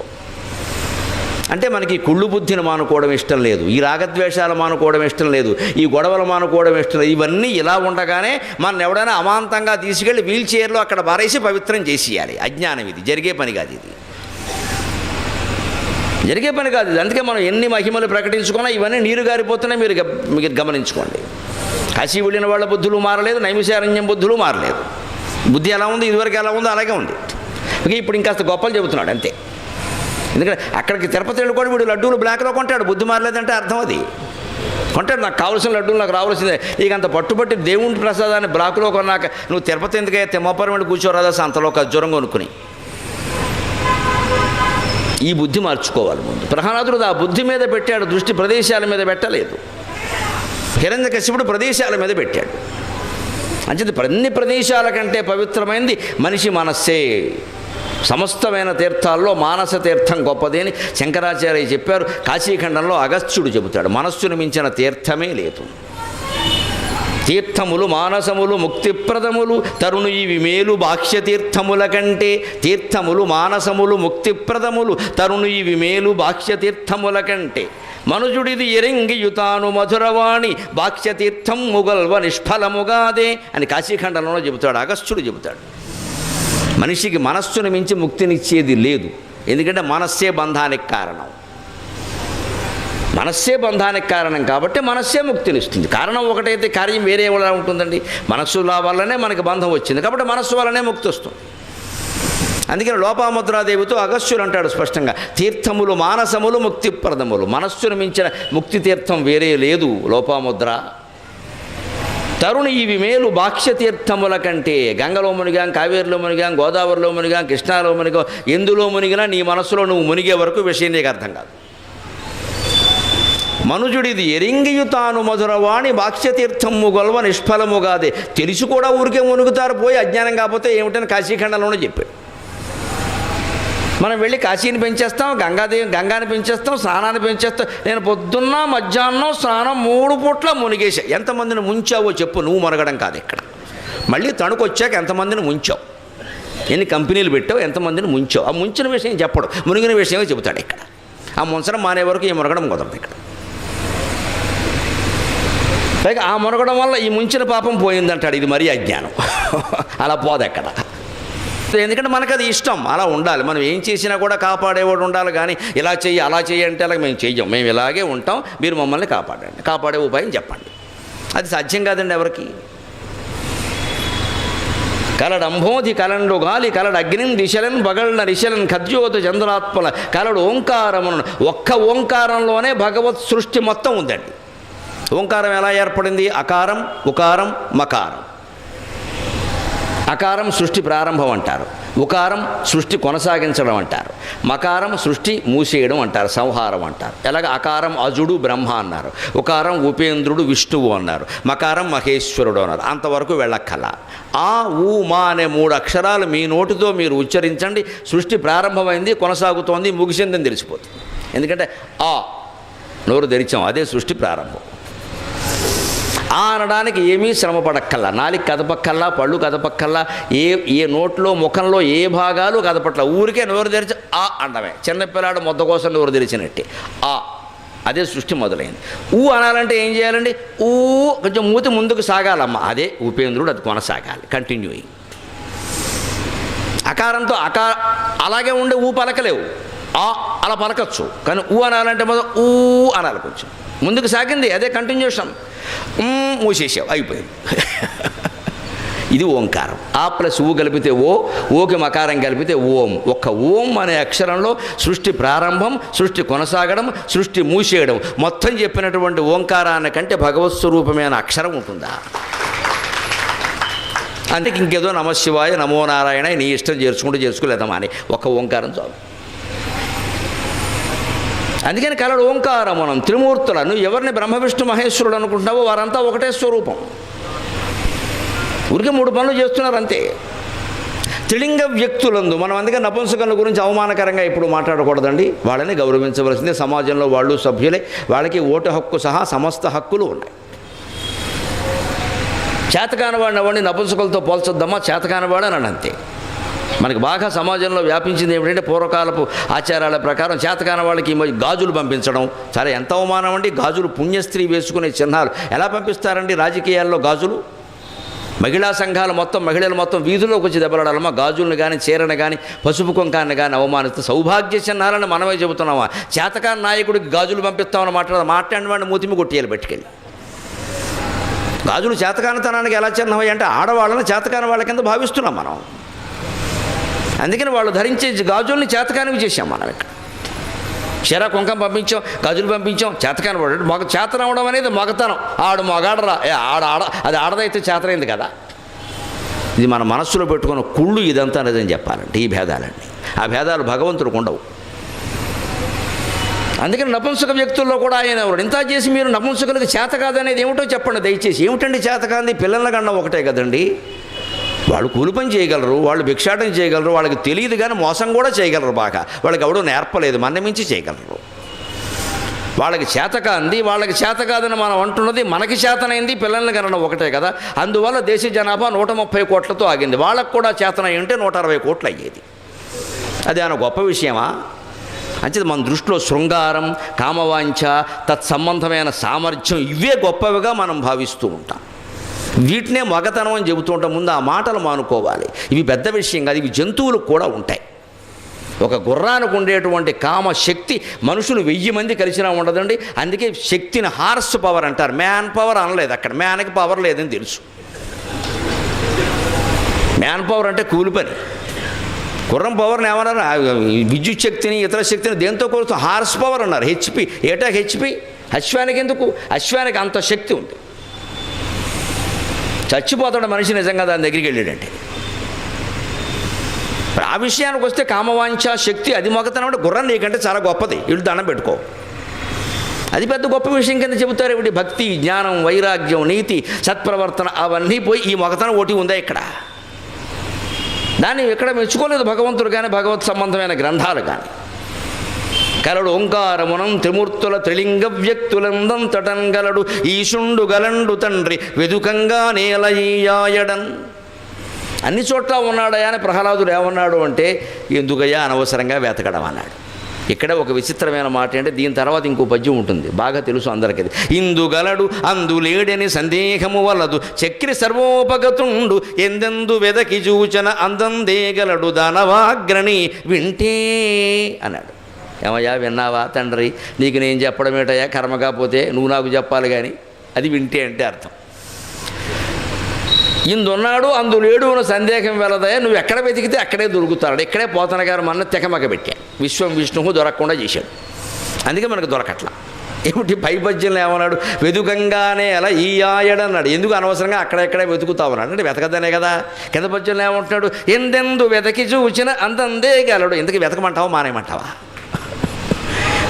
అంటే మనకి కుళ్ళు బుద్ధిని మానుకోవడం ఇష్టం లేదు, ఈ రాగద్వేషాలు మానుకోవడం ఇష్టం లేదు, ఈ గొడవలు మానుకోవడం ఇష్టం లేదు. ఇవన్నీ ఇలా ఉండగానే మన ఎవడైనా అమాంతంగా తీసుకెళ్ళి వీల్ చైర్లో అక్కడ బారేసి పవిత్రం చేసేయాలి. అజ్ఞానం, ఇది జరిగే పని కాదు, ఇది జరిగే పని కాదు. అందుకే మనం ఎన్ని మహిమలు ప్రకటించుకున్నా ఇవన్నీ నీరు గారిపోతున్నాయి. మీరు గమనించుకోండి. కాశీ వెళ్ళిన వాళ్ళ బుద్ధులు మారలేదు, నైమిషారణ్యం బుద్ధులు మారలేదు. బుద్ధి ఎలా ఉంది, ఇదివరకు ఎలా ఉందో అలాగే ఉంది. ఇప్పుడు ఇంకాస్త గొప్పలు చెబుతున్నాడు అంతే. ఎందుకంటే అక్కడికి తిరుపతి వెళ్ళి కూడా వీడు లడ్డూలు బ్లాక్లో కొంటాడు. బుద్ధి మారలేదంటే అర్థం అది. కొంటాడు, నాకు కావాల్సిన లడ్డూలు నాకు రావాల్సిందే. ఇక అంత పట్టుబట్టి దేవుని ప్రసాదాన్ని బ్లాక్లో కొన్నాక నువ్వు తిరుపతి ఎందుకయ్యా, తిమ్మపురం వెళ్ళి కూర్చోరాదా అంతలో ఖర్జూరం కొనుక్కుని. ఈ బుద్ధి మార్చుకోవాలి ముందు. ప్రహ్లాదుడు ఆ బుద్ధి మీద పెట్టాడు దృష్టి, ప్రదేశాల మీద పెట్టలేదు. హిరణ్యకశిపుడు ప్రదేశాల మీద పెట్టాడు. అంచేది అన్ని ప్రదేశాల కంటే పవిత్రమైనది మనిషి మనస్సే. సమస్తమైన తీర్థాల్లో మానస తీర్థం గొప్పది అని శంకరాచార్య చెప్పారు. కాశీఖండంలో అగస్త్యుడు చెబుతాడు, మనస్సును మించిన తీర్థమే లేదు. తీర్థములు మానసములు ముక్తిప్రదములు తరుణు ఇవి మేలు బాహ్య తీర్థముల కంటే. తీర్థములు మానసములు ముక్తిప్రదములు తరుణు ఇవి మేలు బాహ్య తీర్థముల కంటే. మనుజుడిది ఎరింగియుతాను మధురవాణి బాహ్య తీర్థం ముగల్వ నిష్ఫలముగాదే అని కాశీఖండంలో చెబుతాడు, అగస్త్యుడు చెబుతాడు. మనిషికి మనస్సును మించి ముక్తినిచ్చేది లేదు. ఎందుకంటే మనస్సే బంధానికి కారణం. మనస్సే బంధానికి కారణం కాబట్టి మనస్సే ముక్తినిస్తుంది. కారణం ఒకటైతే కార్యం వేరే ఎలా ఉంటుందండి? మనస్సు వల్లనే మనకి బంధం వచ్చింది కాబట్టి మనస్సు వల్లనే ముక్తి వస్తుంది. అందుకని లోపాముద్రాదేవితో అగస్త్యుడు అంటాడు స్పష్టంగా, తీర్థములు మానసములు ముక్తిప్రదములు. మనస్సును మించిన ముక్తి తీర్థం వేరే లేదు లోపాముద్ర. తరుణి ఇవి మేలు బాహ్య తీర్థముల కంటే. గంగలో మునిగాం, కావేరిలో మునిగాం, గోదావరిలో మునిగాం, కృష్ణాలో మునిగాం, ఎందులో మునిగినా నీ మనసులో నువ్వు మునిగే వరకు విషయం నీకు అర్థం కాదు. మనుజుడిది ఎరింగియు తాను మధురవాణి బాక్ష్యతీర్థము గొల్వ నిష్ఫలముగాదే. తెలిసి కూడా ఊరికే మునుగుతారు పోయి, అజ్ఞానం కాకపోతే ఏమిటని కాశీఖండంలోనే చెప్పాడు. మనం వెళ్ళి కాశీని పెంచేస్తాం, గంగాని పెంచేస్తాం, స్నానాన్ని పెంచేస్తాం. నేను పొద్దున్న మధ్యాహ్నం స్నానం 3 పూట్ల మునిగేసా. ఎంతమందిని ముంచావో చెప్పు. నువ్వు మునగడం కాదు ఇక్కడ. మళ్ళీ తణుకొచ్చాక ఎంతమందిని ముంచావు, ఎన్ని కంపెనీలు పెట్టావు, ఎంతమందిని ముంచావు. ఆ ముంచిన విషయం చెప్పడు, మునిగిన విషయమే చెబుతాడు ఇక్కడ. ఆ ముంచడం మానే వరకు ఈ మునగడం కుదరదు ఇక్కడ. పైగా ఆ మునగడం వల్ల ఈ ముంచిన పాపం పోయిందంటాడు. ఇది మరీ అజ్ఞానం. అలా పోదెక్కడ. ఎందుకంటే మనకు అది ఇష్టం, అలా ఉండాలి. మనం ఏం చేసినా కూడా కాపాడేవాడు ఉండాలి. కానీ ఇలా చెయ్యి అలా చెయ్యి అంటే అలాగే మేము చెయ్యం. మేము ఇలాగే ఉంటాం, మీరు మమ్మల్ని కాపాడండి, కాపాడే ఉపాయం చెప్పండి. అది సాధ్యం కాదండి ఎవరికి. కలడంబోధి కలండు గాలి కలడు అగ్నిన్ దిశలన్ పగళ్ళ రిశలన్ ఖద్యోత చంద్రాత్మల కలడు ఓంకారమును. ఒక్క ఓంకారంలోనే భగవత్ సృష్టి మొత్తం ఉందండి. ఓంకారం ఎలా ఏర్పడింది? అకారం, ఉకారం, మకారం. అకారం సృష్టి ప్రారంభం అంటారు, ఉకారం సృష్టి కొనసాగించడం అంటారు, మకారం సృష్టి మూసేయడం అంటారు, సంహారం అంటారు. ఎలాగ అకారం అజుడు బ్రహ్మ అన్నారు, ఉకారం ఉపేంద్రుడు విష్ణువు అన్నారు, మకారం మహేశ్వరుడు అన్నారు. అంతవరకు వెళ్ళక్కల. ఆ ఊ మా అనే 3 అక్షరాలు మీ నోటితో మీరు ఉచ్చరించండి. సృష్టి ప్రారంభమైంది, కొనసాగుతోంది, ముగిసిందని తెలిసిపోతుంది. ఎందుకంటే ఆ నోరు తెరిచాం, అదే సృష్టి ప్రారంభం. ఆ అనడానికి ఏమీ శ్రమ పడక్కల్లా, నాలిక కదపక్కల్లా, పళ్ళు కదపక్కల్లా, ఏ నోట్లో ముఖంలో ఏ భాగాలు కదపట్ల. ఊరికే నోరు తెరిచి ఆ అండమే. చిన్నపిల్లాడు మొద్ద కోసం నోరు తెరిచినట్టే ఆ, అదే సృష్టి మొదలైంది. ఊ అనాలంటే ఏం చేయాలండి? ఊ కొంచెం మూతి ముందుకు సాగాలమ్మ, అదే ఉపేంద్రుడు, అది కొనసాగాలి, కంటిన్యూయింగ్. అకారంతో అలాగే ఉండే ఊ పలకలేవు. ఆ అలా పలకచ్చు, కానీ ఊ అనాలంటే మొదలు ఊ అనాలి, కొంచెం ముందుకు సాగింది, అదే కంటిన్యూషన్. మూసేసావు, అయిపోయింది. ఇది ఓంకారం. ఆ ప్లస్ ఊ కలిపితే ఓ, ఓకి మకారం కలిపితే ఓం. ఒక్క ఓం అనే అక్షరంలో సృష్టి ప్రారంభం, సృష్టి కొనసాగడం, సృష్టి మూసేయడం మొత్తం చెప్పినటువంటి ఓంకారాన్ని కంటే భగవత్ స్వరూపమైన అక్షరం ఉంటుందా? అందుకే ఇంకేదో నమశివాయ, నమో నారాయణ నీ ఇష్టం చేసుకోలేదమ్మా అని ఒక్క ఓంకారం చాలు. అందుకని కలడు ఓంకారం. మనం త్రిమూర్తుల, నువ్వు ఎవరిని బ్రహ్మ విష్ణు మహేశ్వరుడు అనుకుంటున్నావో వారంతా ఒకటే స్వరూపం. ఊరికే 3 పనులు చేస్తున్నారు అంతే. త్రిలింగ వ్యక్తులందు మనం అందుకే నపుంసకుల గురించి అవమానకరంగా ఇప్పుడు మాట్లాడకూడదండి. వాళ్ళని గౌరవించవలసిందే. సమాజంలో వాళ్ళు సభ్యులే, వాళ్ళకి ఓటు హక్కు సహా సమస్త హక్కులు ఉన్నాయి. చేతకానివాడిని అవ్వండి, నపుంసకులతో పోల్చొద్దామా, చేతకానివాడు అని అంతే. మనకి బాగా సమాజంలో వ్యాపించింది ఏమిటంటే పూర్వకాలపు ఆచారాల ప్రకారం చేతకాని వాళ్ళకి ఈ మధ్య గాజులు పంపించడం. సరే, ఎంత అవమానం అండి. గాజులు పుణ్యస్త్రీ వేసుకునే చిహ్నాలు ఎలా పంపిస్తారండి రాజకీయాల్లో గాజులు? మహిళా సంఘాలు మొత్తం, మహిళలు మొత్తం వీధుల్లోకి వచ్చి దెబ్బలాడాలమ్మా. గాజులను కానీ, చీరను కానీ, పసుపు కుంకాన్ని కానీ అవమానిస్తే సౌభాగ్య చిహ్నాలని మనమే చెబుతున్నామా? చేతకాని నాయకుడికి గాజులు పంపిస్తామని మాట్లాడిన వాడిని మూతిమి కొట్టేయాలి పెట్టుకెళ్ళి. గాజులు చేతకానితనానికి ఎలా చిహ్నమయ్యి అంటే ఆడవాళ్ళని చేతకాని వాళ్ళ కింద భావిస్తున్నాం మనం. అందుకని వాళ్ళు ధరించే గాజుల్ని చేతకానివి చేశాం మనం. ఇక్కడ చీర కుంకం పంపించాం, గాజులు పంపించాం. చేతకాని వాడు మగ చేతనవడం అనేది మగతనం. ఆడు మగాడరా, అది ఆడదైతే చేతనైంది కదా. ఇది మన మనస్సులో పెట్టుకున్న కుళ్ళు ఇదంతా నిజం చెప్పాలంటే ఈ భేదాలన్నీ. ఆ భేదాలు భగవంతుడికి ఉండవు. అందుకని నపుంసక వ్యక్తుల్లో కూడా ఆయన ఎవరు ఇంత చేసి మీరు నపుంసకులకు చేత కాదనేది ఏమిటో చెప్పండి దయచేసి. ఏమిటండి చేతకాంది? పిల్లల కన్నా ఒకటే కదండి. వాళ్ళు కూలి పని చేయగలరు, వాళ్ళు భిక్షాటం చేయగలరు, వాళ్ళకి తెలియదు కానీ మోసం కూడా చేయగలరు బాగా. వాళ్ళకి ఎవడో నేర్పలేదు, మన మించి చేయగలరు. వాళ్ళకి చేతకాంది, వాళ్ళకి చేత కాదని మనం అంటున్నది మనకి చేతనైంది పిల్లల్ని కనడం ఒకటే కదా. అందువల్ల దేశ జనాభా 130 కోట్లతో ఆగింది. వాళ్ళకు కూడా చేతనై ఉంటే 160 కోట్లు అయ్యేది. అది ఆయన గొప్ప విషయమా? అంచేది మన దృష్టిలో శృంగారం, కామవాంఛ, తత్సంబంధమైన సామర్థ్యం ఇవే గొప్పవిగా మనం భావిస్తూ ఉంటాం. వీటినే మగతనం అని చెబుతూ ఉంటాం. ముందు ఆ మాటలు మానుకోవాలి. ఇవి పెద్ద విషయం కాదు, ఇవి జంతువులకు కూడా ఉంటాయి. ఒక గుర్రానికి ఉండేటువంటి కామ శక్తి మనుషులు 1000 మంది కలిసినా ఉండదండి. అందుకే శక్తిని హార్స్ పవర్ అంటారు. మ్యాన్ పవర్ అనలేదు అక్కడ. మ్యాన్కి పవర్ లేదని తెలుసు. మ్యాన్ పవర్ అంటే కూలి పని. గుర్రం పవర్ని ఏమన్నారు? విద్యుత్ శక్తిని, ఇతర శక్తిని దేంతో కొలుస్తాం? హార్స్ పవర్ అన్నారు. హెచ్పి. ఏటా హెచ్పి? అశ్వానికి ఎందుకు? అశ్వానికి అంత శక్తి ఉంది. చచ్చిపోతాడు మనిషి నిజంగా దాని దగ్గరికి వెళ్ళాడంటే. ఆ విషయానికి వస్తే కామవాంఛ శక్తి అది మగతనం అంటే గుర్రం నీకంటే చాలా గొప్పది, వీళ్ళు దండం పెట్టుకో. అది పెద్ద గొప్ప విషయం కింద చెబుతారు. ఏమిటి? భక్తి, జ్ఞానం, వైరాగ్యం, నీతి, సత్ప్రవర్తన అవన్నీ పోయి ఈ మగతనం ఒకటి ఉందా ఇక్కడ? దాన్ని ఎక్కడ మెచ్చుకోలేదు భగవంతుడు కానీ, భగవత్ సంబంధమైన గ్రంథాలు కానీ. కలడు ఓంకారమునం త్రిమూర్తుల త్రిలింగ వ్యక్తులందం తటంగలడు ఈశుండు గలండు తండ్రి వెదుకంగా నేలయ్యాయడన్. అన్ని చోట్ల ఉన్నాడయా అని ప్రహ్లాదుడు ఏమన్నాడు అంటే, ఎందుకయ్యా అనవసరంగా వెతకడం అన్నాడు. ఇక్కడ ఒక విచిత్రమైన మాట అంటే దీని తర్వాత ఇంకో పద్యం ఉంటుంది, బాగా తెలుసు అందరికీ. ఇందుగలడు అందులేడని సందేహము వలదు చక్రి సర్వోపగతుండు ఎందెందు వెదకి చూచన అందందేగలడు దానవాగ్రణి వింటే అన్నాడు. ఏమయ్యా విన్నావా తండ్రి? నీకు నేను చెప్పడం ఏటయ్యా కర్మ కాకపోతే నువ్వు నాకు చెప్పాలి కానీ. అది వింటే అంటే అర్థం. ఇందున్నాడు అందులేడు అని సందేహం వెలదయా, నువ్వు ఎక్కడ వెతికితే అక్కడే దొరుకుతాడు. ఇక్కడే పోతన గారు మన తెకమక పెట్టా. విశ్వం విష్ణువు దొరకకుండా చేశాడు. అందుకే మనకు దొరకట్లా. ఏమిటి? పై పద్యంలో ఏమన్నాడు? వెతుకంగానే అలా ఈ ఆయడన్నాడు. ఎందుకు అనవసరంగా అక్కడెక్కడే వెతుకుతామన్నాడు అంటే వెతకదనే కదా. కింద పద్యంలో ఏమంటున్నాడు? ఎందెందు వెతకి చూచిన అందందేగలడు. ఎందుకు వెతకమంటావా మానేయమంటావా?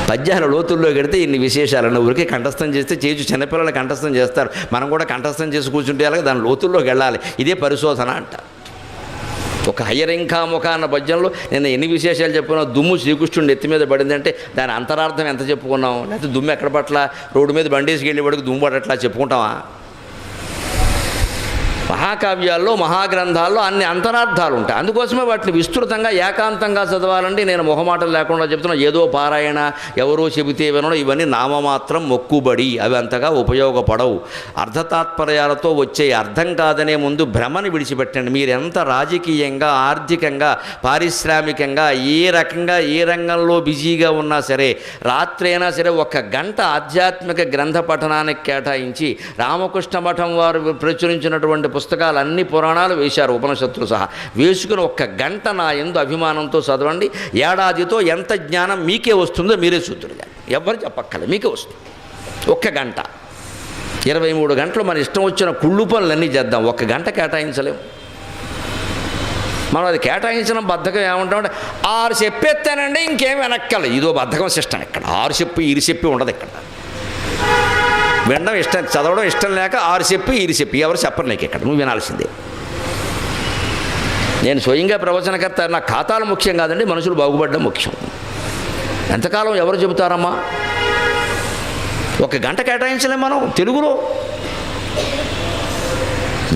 పద్యాల లోతుల్లో గడితే ఇన్ని విశేషాలను ఊరికి కంఠస్థం చేస్తే చేజు చిన్నపిల్లలు కంఠస్థం చేస్తారు. మనం కూడా కంఠస్థం చేసి కూర్చుంటే అలాగే దాని లోతుల్లోకి వెళ్ళాలి. ఇదే పరిశోధన అంట. ఒక హయ్యరింకాముఖ అన్న పద్యంలో నేను ఎన్ని విశేషాలు చెప్పుకున్నా. దుమ్ము శ్రీకృష్ణుడి ఎత్తి మీద పడిందంటే దాని అంతరార్థం ఎంత చెప్పుకున్నాం? లేకపోతే దుమ్ము ఎక్కడ పట్ల? రోడ్డు మీద బండేసుకు వెళ్ళేవాడికి దుమ్ము పడట్లా చెప్పుకుంటామా? మహాకావ్యాల్లో, మహాగ్రంథాల్లో అన్ని అంతరార్థాలు ఉంటాయి. అందుకోసమే వాటిని విస్తృతంగా ఏకాంతంగా చదవాలండి. నేను మొహమాటలు లేకుండా చెప్తున్నా. ఏదో పారాయణ, ఎవరో చెబితే వినడం, ఇవన్నీ నామమాత్రం, మొక్కుబడి. అవి అంతగా ఉపయోగపడవు. అర్థతాత్పర్యాలతో వచ్చే అర్థం కాదనే ముందు భ్రమని విడిచిపెట్టండి. మీరు ఎంత రాజకీయంగా, ఆర్థికంగా, పారిశ్రామికంగా, ఏ రకంగా, ఏ రంగంలో బిజీగా ఉన్నా సరే, రాత్రి అయినా సరే 1 గంట ఆధ్యాత్మిక గ్రంథ పఠనానికి కేటాయించి రామకృష్ణ మఠం వారు ప్రచురించినటువంటి పుస్తకాలు అన్ని పురాణాలు వేశారు ఉపనిషత్తులు సహా. వేసుకుని 1 గంట నా యందు అభిమానంతో చదవండి. ఏడాదితో ఎంత జ్ఞానం మీకే వస్తుందో మీరే చూద్దురు. ఎవరు చెప్పక్కర్లేదు, మీకే వస్తుంది. 1 గంట. 23 గంటలు మన ఇష్టం వచ్చిన కుళ్ళు పనులన్నీ చేద్దాం. 1 గంట కేటాయించలేము మనం. అది కేటాయించిన బద్ధకం ఏమంటామంటే 6 చెప్పేస్తానండి ఇంకేం వెనక్కల. ఇదో బద్ధకం సిస్టం. ఇక్కడ 6 చెప్పి 2 చెప్పి ఉండదు. ఇక్కడ వినడం ఇష్టం, చదవడం ఇష్టం లేక 6 చెప్పి 2 చెప్పి ఎవరు చెప్పరు నీకు. ఇక్కడ నువ్వు వినాల్సిందే. నేను స్వయంగా ప్రవచనకర్త. నా ఖాతాలు ముఖ్యం కాదండి, మనుషులు బాగుపడడం ముఖ్యం. ఎంతకాలం ఎవరు చెబుతారమ్మా? 1 గంట కేటాయించలేం మనం తెలుగులో.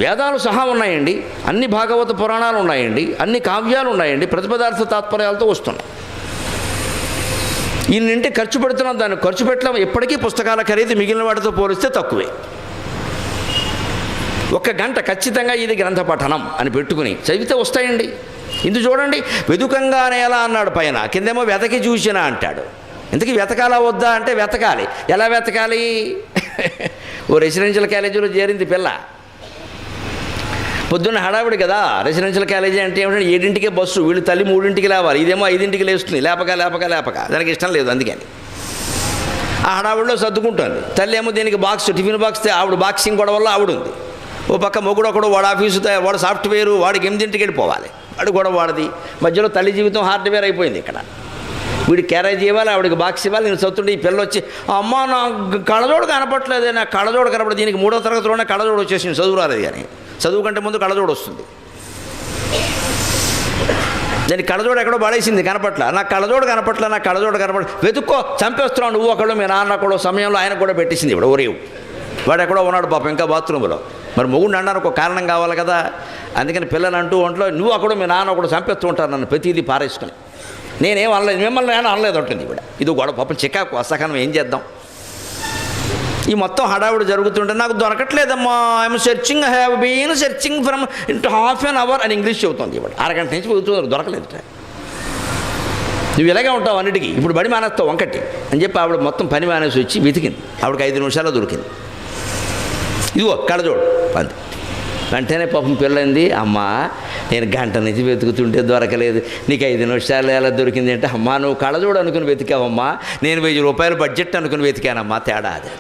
వేదాలు సహా ఉన్నాయండి, అన్ని భాగవత పురాణాలు ఉన్నాయండి, అన్ని కావ్యాలు ఉన్నాయండి, ప్రతిపదార్థ తాత్పర్యాలతో వస్తున్నాయి. ఇన్నింటి ఖర్చు పెడుతున్నాం, దాన్ని ఖర్చు పెట్టడం ఎప్పటికీ పుస్తకాల ఖరీదు మిగిలిన వాటితో పోలిస్తే తక్కువే. 1 గంట ఖచ్చితంగా ఇది గ్రంథ పఠనం అని పెట్టుకుని చదివితే వస్తాయండి. ఇందు చూడండి, వెదుకంగానే ఎలా అన్నాడు పైన, కిందేమో వెతకి చూసినా అంటాడు. ఇంతకీ వెతకాలా వద్దా అంటే వెతకాలి. ఎలా వెతకాలి? ఓ రెసిడెన్షియల్ కాలేజీలో చేరింది పిల్ల. పొద్దున్న హడావిడి కదా, రెసిడెన్షియల్ కాలేజీ అంటే ఏమిటంటే 7ంటికే బస్సు, వీళ్ళు తల్లి 3ంటికి లేవాలి, ఇదేమో 5ంటికి లేస్తుంది. లేపక దానికి ఇష్టం లేదు, అందుకని ఆ హడావిడిలో సర్దుకుంటుంది. తల్లి ఏమో దీనికి బాక్స్, టిఫిన్ బాక్స్, ఆవిడ బాక్సింగ్ గొడవ వల్ల ఆవిడ ఉంది. ఓ పక్క మొగుడు ఒకడు, వాడు ఆఫీసు, వాడు సాఫ్ట్వేరు, వాడికి 8ంటికి వెళ్ళిపోవాలి, వాడు గొడవ వాడది. మధ్యలో తల్లి జీవితం హార్డ్వేర్ అయిపోయింది. ఇక్కడ వీడికి క్యారేజ్ ఇవ్వాలి, ఆవిడకి బాక్స్ ఇవ్వాలి. నేను చదువుతుంటే ఈ పిల్ల వచ్చి, అమ్మ నా కళ్ళజోడు కనపట్లేదే, నా కళ్ళజోడు కనపడదు. దీనికి 3వ తరగతిలోనే కళ్ళజోడు వచ్చేసింది, చదువు రాలేదు. కానీ చదువు కంటే ముందు కళ్ళజోడు వస్తుంది. దానికి కళ్ళజోడు ఎక్కడో పడేసింది, కనపట్ల. నాకు కళ్ళజోడు కనపట్ల. వెతుక్కో, చంపేస్తున్నావు నువ్వు ఒకళ్ళు, మీ నాన్న కూడా సమయంలో ఆయన కూడా పెట్టేసింది. ఇప్పుడు ఒరేవు వాడు ఎక్కడో ఉన్నాడు పాపం, ఇంకా బాత్రూంలో. మరి మొగుడు అనడానికి ఒక కారణం కావాలి కదా. అందుకని పిల్లలు అంటూ ఒంట్లో, నువ్వు అక్కడ మీ నాన్న కూడా చంపేస్తూ ఉంటారు నన్ను ప్రతిదీ పారేసుకుని. నేనేం అనలేదు, మిమ్మల్ని నేను అనలేదు అంటుంది ఇప్పుడు. ఇది గొడవ పాపం, చికాకు, అసహనం. ఏం చేద్దాం? ఈ మొత్తం హడావుడి జరుగుతుంటే నాకు దొరకట్లేదమ్మా, I'm searching, have been searching from ½ an hour అని ఇంగ్లీష్ చెబుతుంది. ఇప్పుడు అరగంట నుంచి వెతుకుతుంది, దొరకలేదు. నువ్వు ఇలాగే ఉంటావు అన్నిటికీ, ఇప్పుడు బడి మానేస్తావు వంకటి అని చెప్పి ఆవిడ మొత్తం పని మానేసి వచ్చి వెతికింది. ఆవిడకి 5 నిమిషాల్లో దొరికింది. ఇదిగో కళ్ళజోడు అంది. వెంటనే పాపం పిల్లంది, అమ్మా నేను గంట నుంచి వెతుకుతుంటే దొరకలేదు, నీకు 5 నిమిషాలు ఎలా దొరికింది అంటే, అమ్మా నువ్వు కళ్ళజోడు అనుకుని వెతికావమ్మా, నేను 1000 రూపాయల బడ్జెట్ అనుకుని వెతికానమ్మా, తేడా అది.